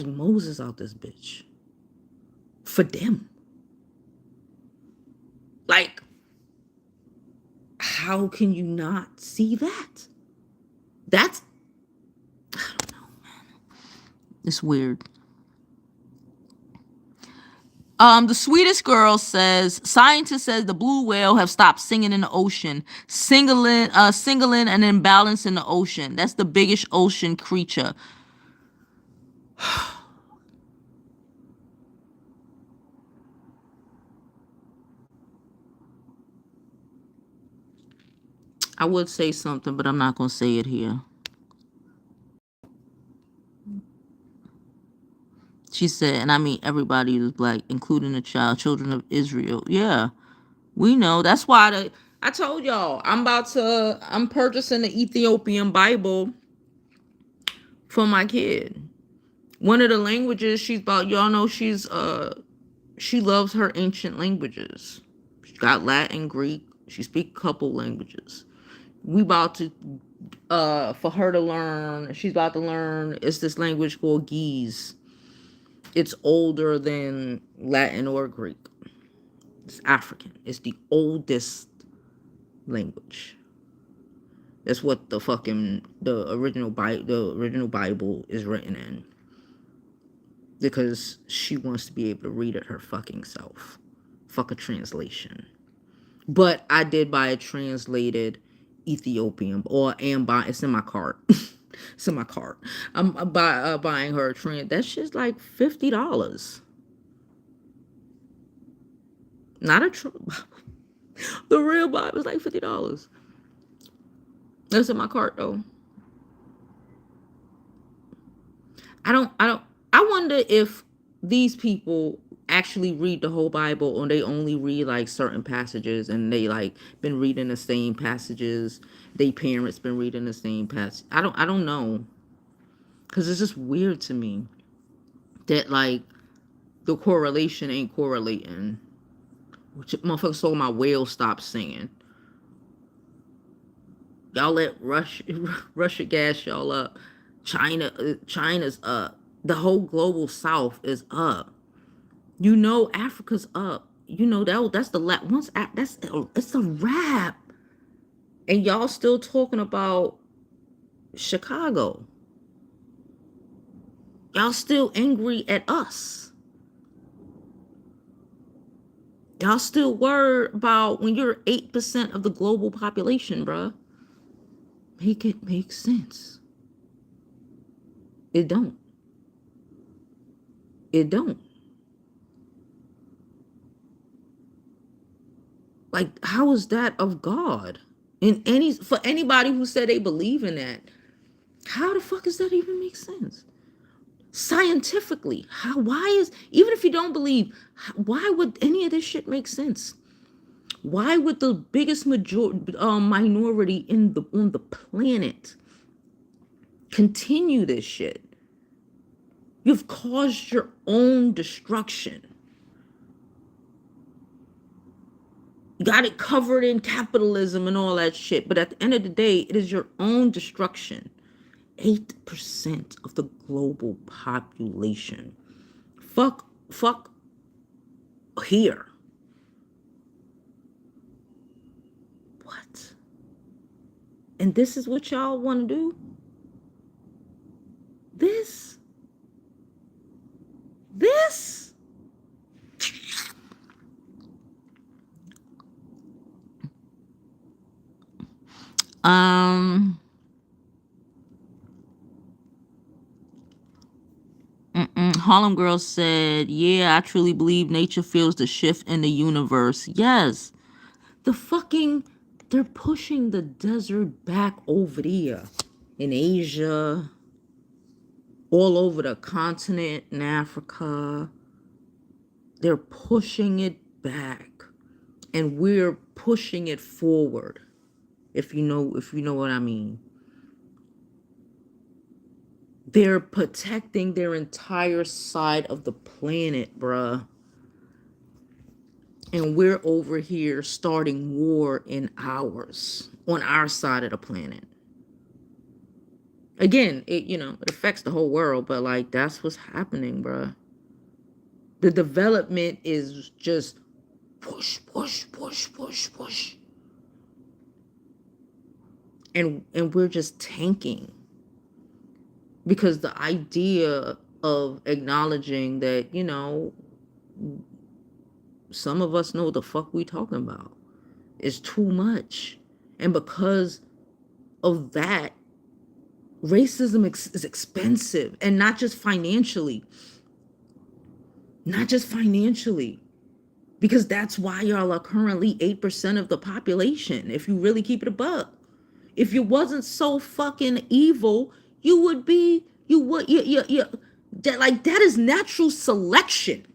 Moses out this bitch. For them. Like, how can you not see that? That's, I don't know, man. It's weird. The Swedish girl says, scientists says the blue whale have stopped singing in the ocean, signaling an imbalance in the ocean. That's the biggest ocean creature. I would say something, but I'm not going to say it here. She said, and I mean everybody who's black, including the children of Israel. Yeah, we know. That's why I told y'all I'm purchasing the Ethiopian Bible for my kid. One of the languages she's about, y'all know she loves her ancient languages. She got Latin, Greek. She speaks a couple languages. We about to for her to learn, she's about to learn, it's this language called Ge'ez. It's older than Latin or Greek. It's African. It's the oldest language. That's what the original Bible is written in. Because she wants to be able to read it her fucking self. Fuck a translation. But I did buy a translated Ethiopian, it's in my cart. It's in my cart. I'm buying her a trend. That shit's like $50. Not a the real Bible is like $50. That's in my cart though. I wonder if these people actually read the whole Bible, or they only read like certain passages, and they like been reading the same passages. They parents been reading the same passage. I don't know. Cause it's just weird to me that like the correlation ain't correlating. Which motherfuckers told my whale stop singing. Y'all let Russia gas y'all up. China's up. The whole global south is up. You know Africa's up. You know that's the it's a wrap. And y'all still talking about Chicago. Y'all still angry at us. Y'all still worried about when you're 8% of the global population, bruh. Make it make sense. It don't. It don't. Like, how is that of God? For anybody who said they believe in that, how the fuck does that even make sense? Scientifically, even if you don't believe, why would any of this shit make sense? Why would the biggest minority on the planet continue this shit? You've caused your own destruction. You got it covered in capitalism and all that shit. But at the end of the day, it is your own destruction. 8% of the global population. Fuck here. What? And this is what y'all want to do? This? Um, Harlem Girl said, yeah, I truly believe nature feels the shift in the universe. Yes. They're pushing the desert back over there in Asia, all over the continent in Africa. They're pushing it back, and we're pushing it forward. If you know what I mean. They're protecting their entire side of the planet, bruh. And we're over here starting war in ours, on our side of the planet. Again, it affects the whole world, but like that's what's happening, bruh. The development is just push, push, push, push, push. And we're just tanking. Because the idea of acknowledging that, some of us know what the fuck we talking about is too much. And because of that, racism is expensive, and not just financially. Not just financially. Because that's why y'all are currently 8% of the population, if you really keep it a buck. If you wasn't so fucking evil, you would be, that is natural selection.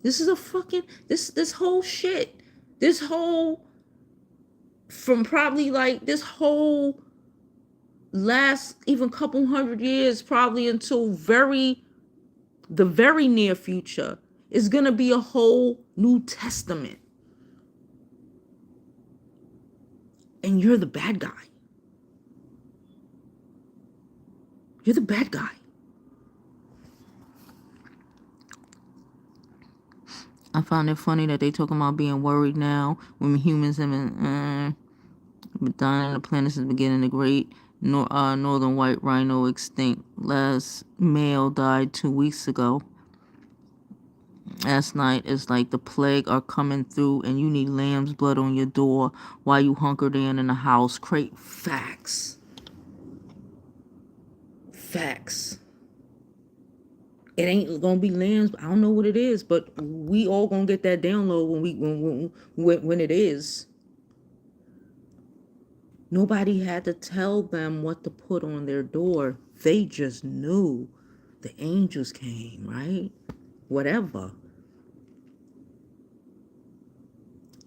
This is a fucking, this whole shit, this whole, from probably like this whole last even couple hundred years, probably until the very near future, is gonna be a whole New Testament. And you're the bad guy. You're the bad guy. I found it funny that they talking about being worried now when humans have been dying on the planet since the beginning. The great northern white rhino extinct. Last male died 2 weeks ago. Last night is like the plague are coming through and you need lamb's blood on your door while you hunkered in the house. Create facts. Facts. It ain't gonna be lambs. I don't know what it is, but we all gonna get that download when it is. Nobody had to tell them what to put on their door. They just knew. The angels came, right? Whatever.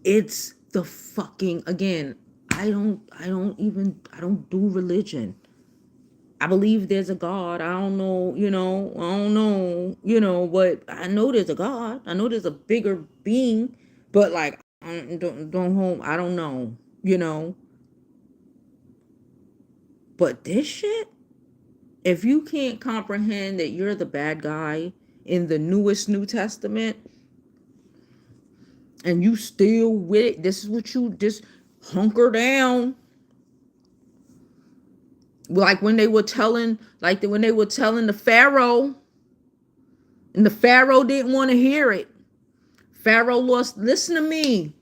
It's the fucking, again, I don't do religion. I believe there's a God. I don't know, but I know there's a God. I know there's a bigger being, but like, I don't know. But this shit, if you can't comprehend that you're the bad guy in the newest New Testament, and you still with it, this is what you just hunker down. Like when they were telling the Pharaoh, and the Pharaoh didn't want to hear it. Pharaoh listen to me,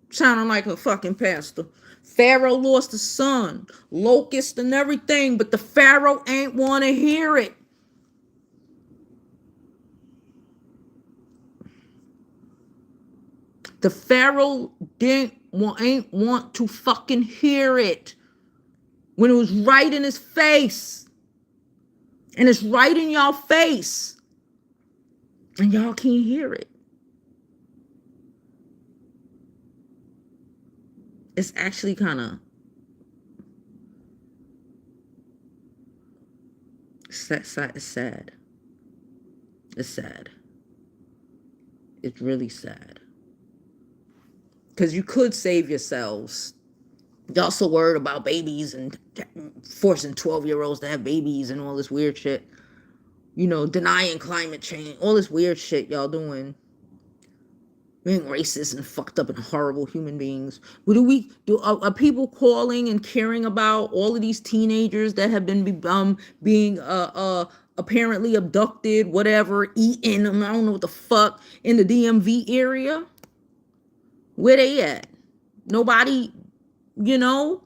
sounding like a fucking pastor. Pharaoh lost a son, locust and everything, but the Pharaoh ain't want to hear it. The Pharaoh ain't want to fucking hear it when it was right in his face. And it's right in y'all face. And y'all can't hear it. It's actually kind of It's sad. It's sad. It's really sad. Because you could save yourselves. Y'all so worried about babies and forcing 12-year-olds to have babies and all this weird shit. You know, denying climate change. All this weird shit y'all doing. Being racist and fucked up and horrible human beings. What are people calling and caring about all of these teenagers that have been being apparently abducted, whatever, eaten, I don't know what the fuck, in the DMV area? Where they at? Nobody, you know?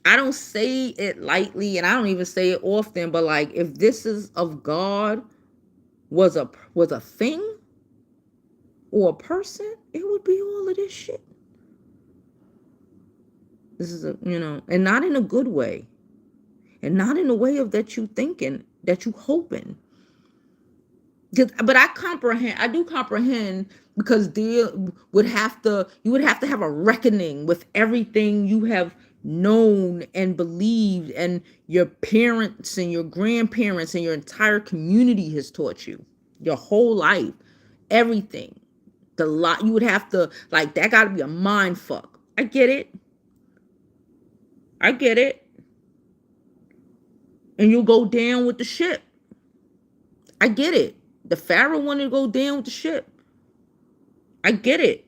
I don't say it lightly, and I don't even say it often, but like, if this is of God was a thing or a person, it would be all of this shit. This is and not in a good way, and not in a way of that you thinking, that you hoping. But I do comprehend, because you would have to have a reckoning with everything you have known and believed, and your parents and your grandparents and your entire community has taught you your whole life, everything. The lot you would have to, like, that got to be a mind fuck. I get it. And you'll go down with the ship. I get it. The Pharaoh wanted to go down with the ship. I get it.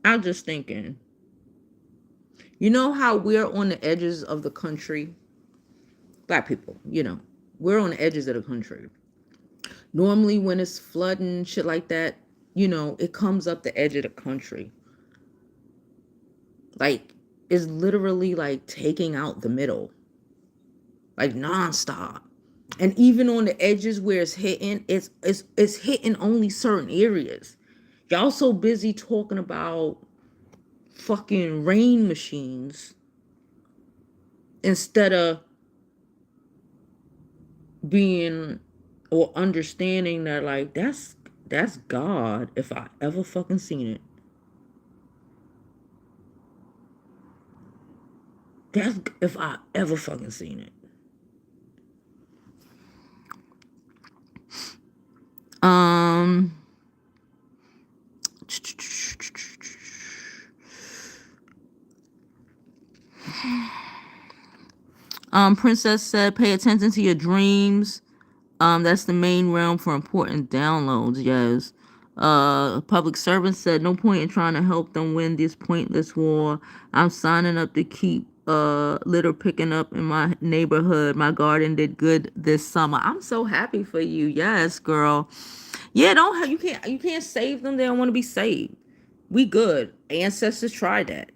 I'm just thinking, you know how we're on the edges of the country? Black people, we're on the edges of the country. Normally when it's flooding, shit like that, it comes up the edge of the country. Like, it's literally like taking out the middle. Like, nonstop. And even on the edges where it's hitting, it's hitting only certain areas. Y'all so busy talking about fucking rain machines instead of being or understanding that, like, that's God, if I ever fucking seen it. That's if I ever fucking seen it. Princess said, pay attention to your dreams. That's the main realm for important downloads. Yes. Public servant said, no point in trying to help them win this pointless war. I'm signing up to keep litter picking up in my neighborhood. My garden did good this summer. I'm so happy for you. Yes, girl. Yeah, you can't save them. They don't want to be saved. We good. Ancestors tried that.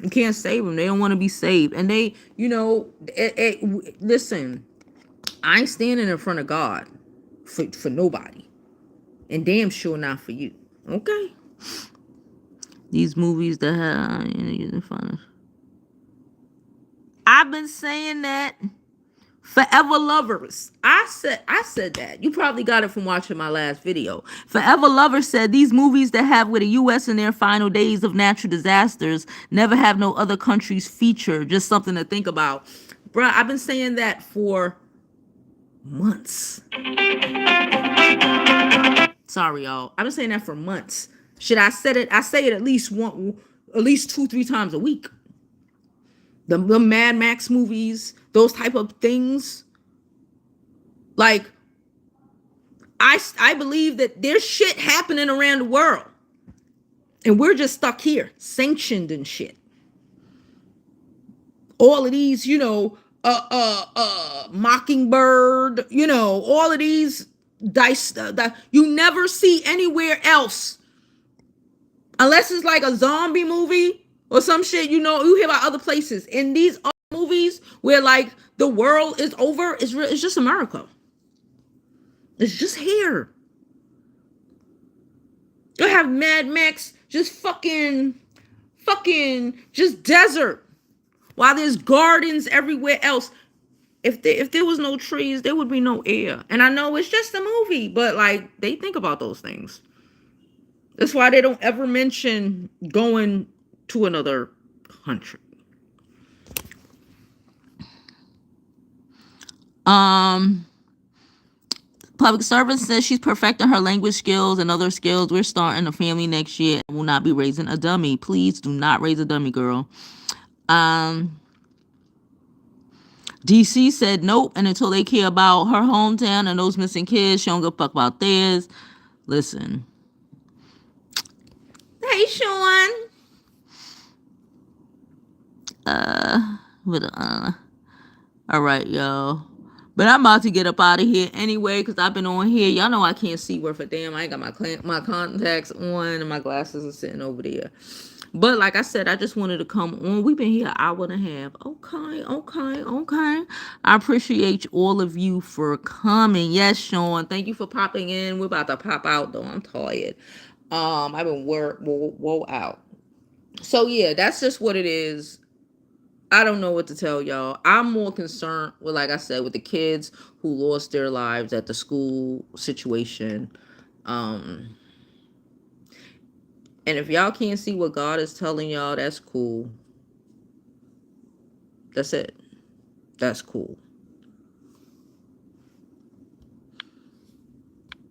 You can't save them. They don't want to be saved. And they, listen, I ain't standing in front of God for nobody. And damn sure not for you. Okay? These movies that have, I've been saying that. Forever Lovers. I said that. You probably got it from watching my last video. Forever Lovers said these movies that have with the U.S. in their final days of natural disasters never have no other countries feature. Just something to think about. Bruh, I've been saying that for months. Sorry, y'all. I've been saying that for months. I say it at least 2-3 times a week. The Mad Max movies, those type of things. Like, I believe that there's shit happening around the world, and we're just stuck here, sanctioned and shit. All of these, Mockingbird, all of these dice that you never see anywhere else, unless it's like a zombie movie or some shit. You hear about other places. In these other movies where, like, the world is over, it's just America. It's just here. You have Mad Max just fucking fucking just desert, while there's gardens everywhere else. If there was no trees, there would be no air. And I know it's just a movie, but like they think about those things. That's why they don't ever mention going to another country. Public servant says she's perfecting her language skills and other skills. We're starting a family next year. I will not be raising a dummy. Please do not raise a dummy, girl. DC said nope, and until they care about her hometown and those missing kids, she don't give a fuck about theirs. Listen. Hey, Sean. All right, y'all. But I'm about to get up out of here anyway, because I've been on here. Y'all know I can't see worth a damn. I ain't got my contacts on, and my glasses are sitting over there. But like I said, I just wanted to come on. We've been here an hour and a half. Okay. I appreciate all of you for coming. Yes, Sean. Thank you for popping in. We're about to pop out, though. I'm tired. I've been woe out. So, yeah, that's just what it is. I don't know what to tell y'all. I'm more concerned with, like I said, with the kids who lost their lives at the school situation. And if y'all can't see what God is telling y'all, that's cool. That's it. That's cool.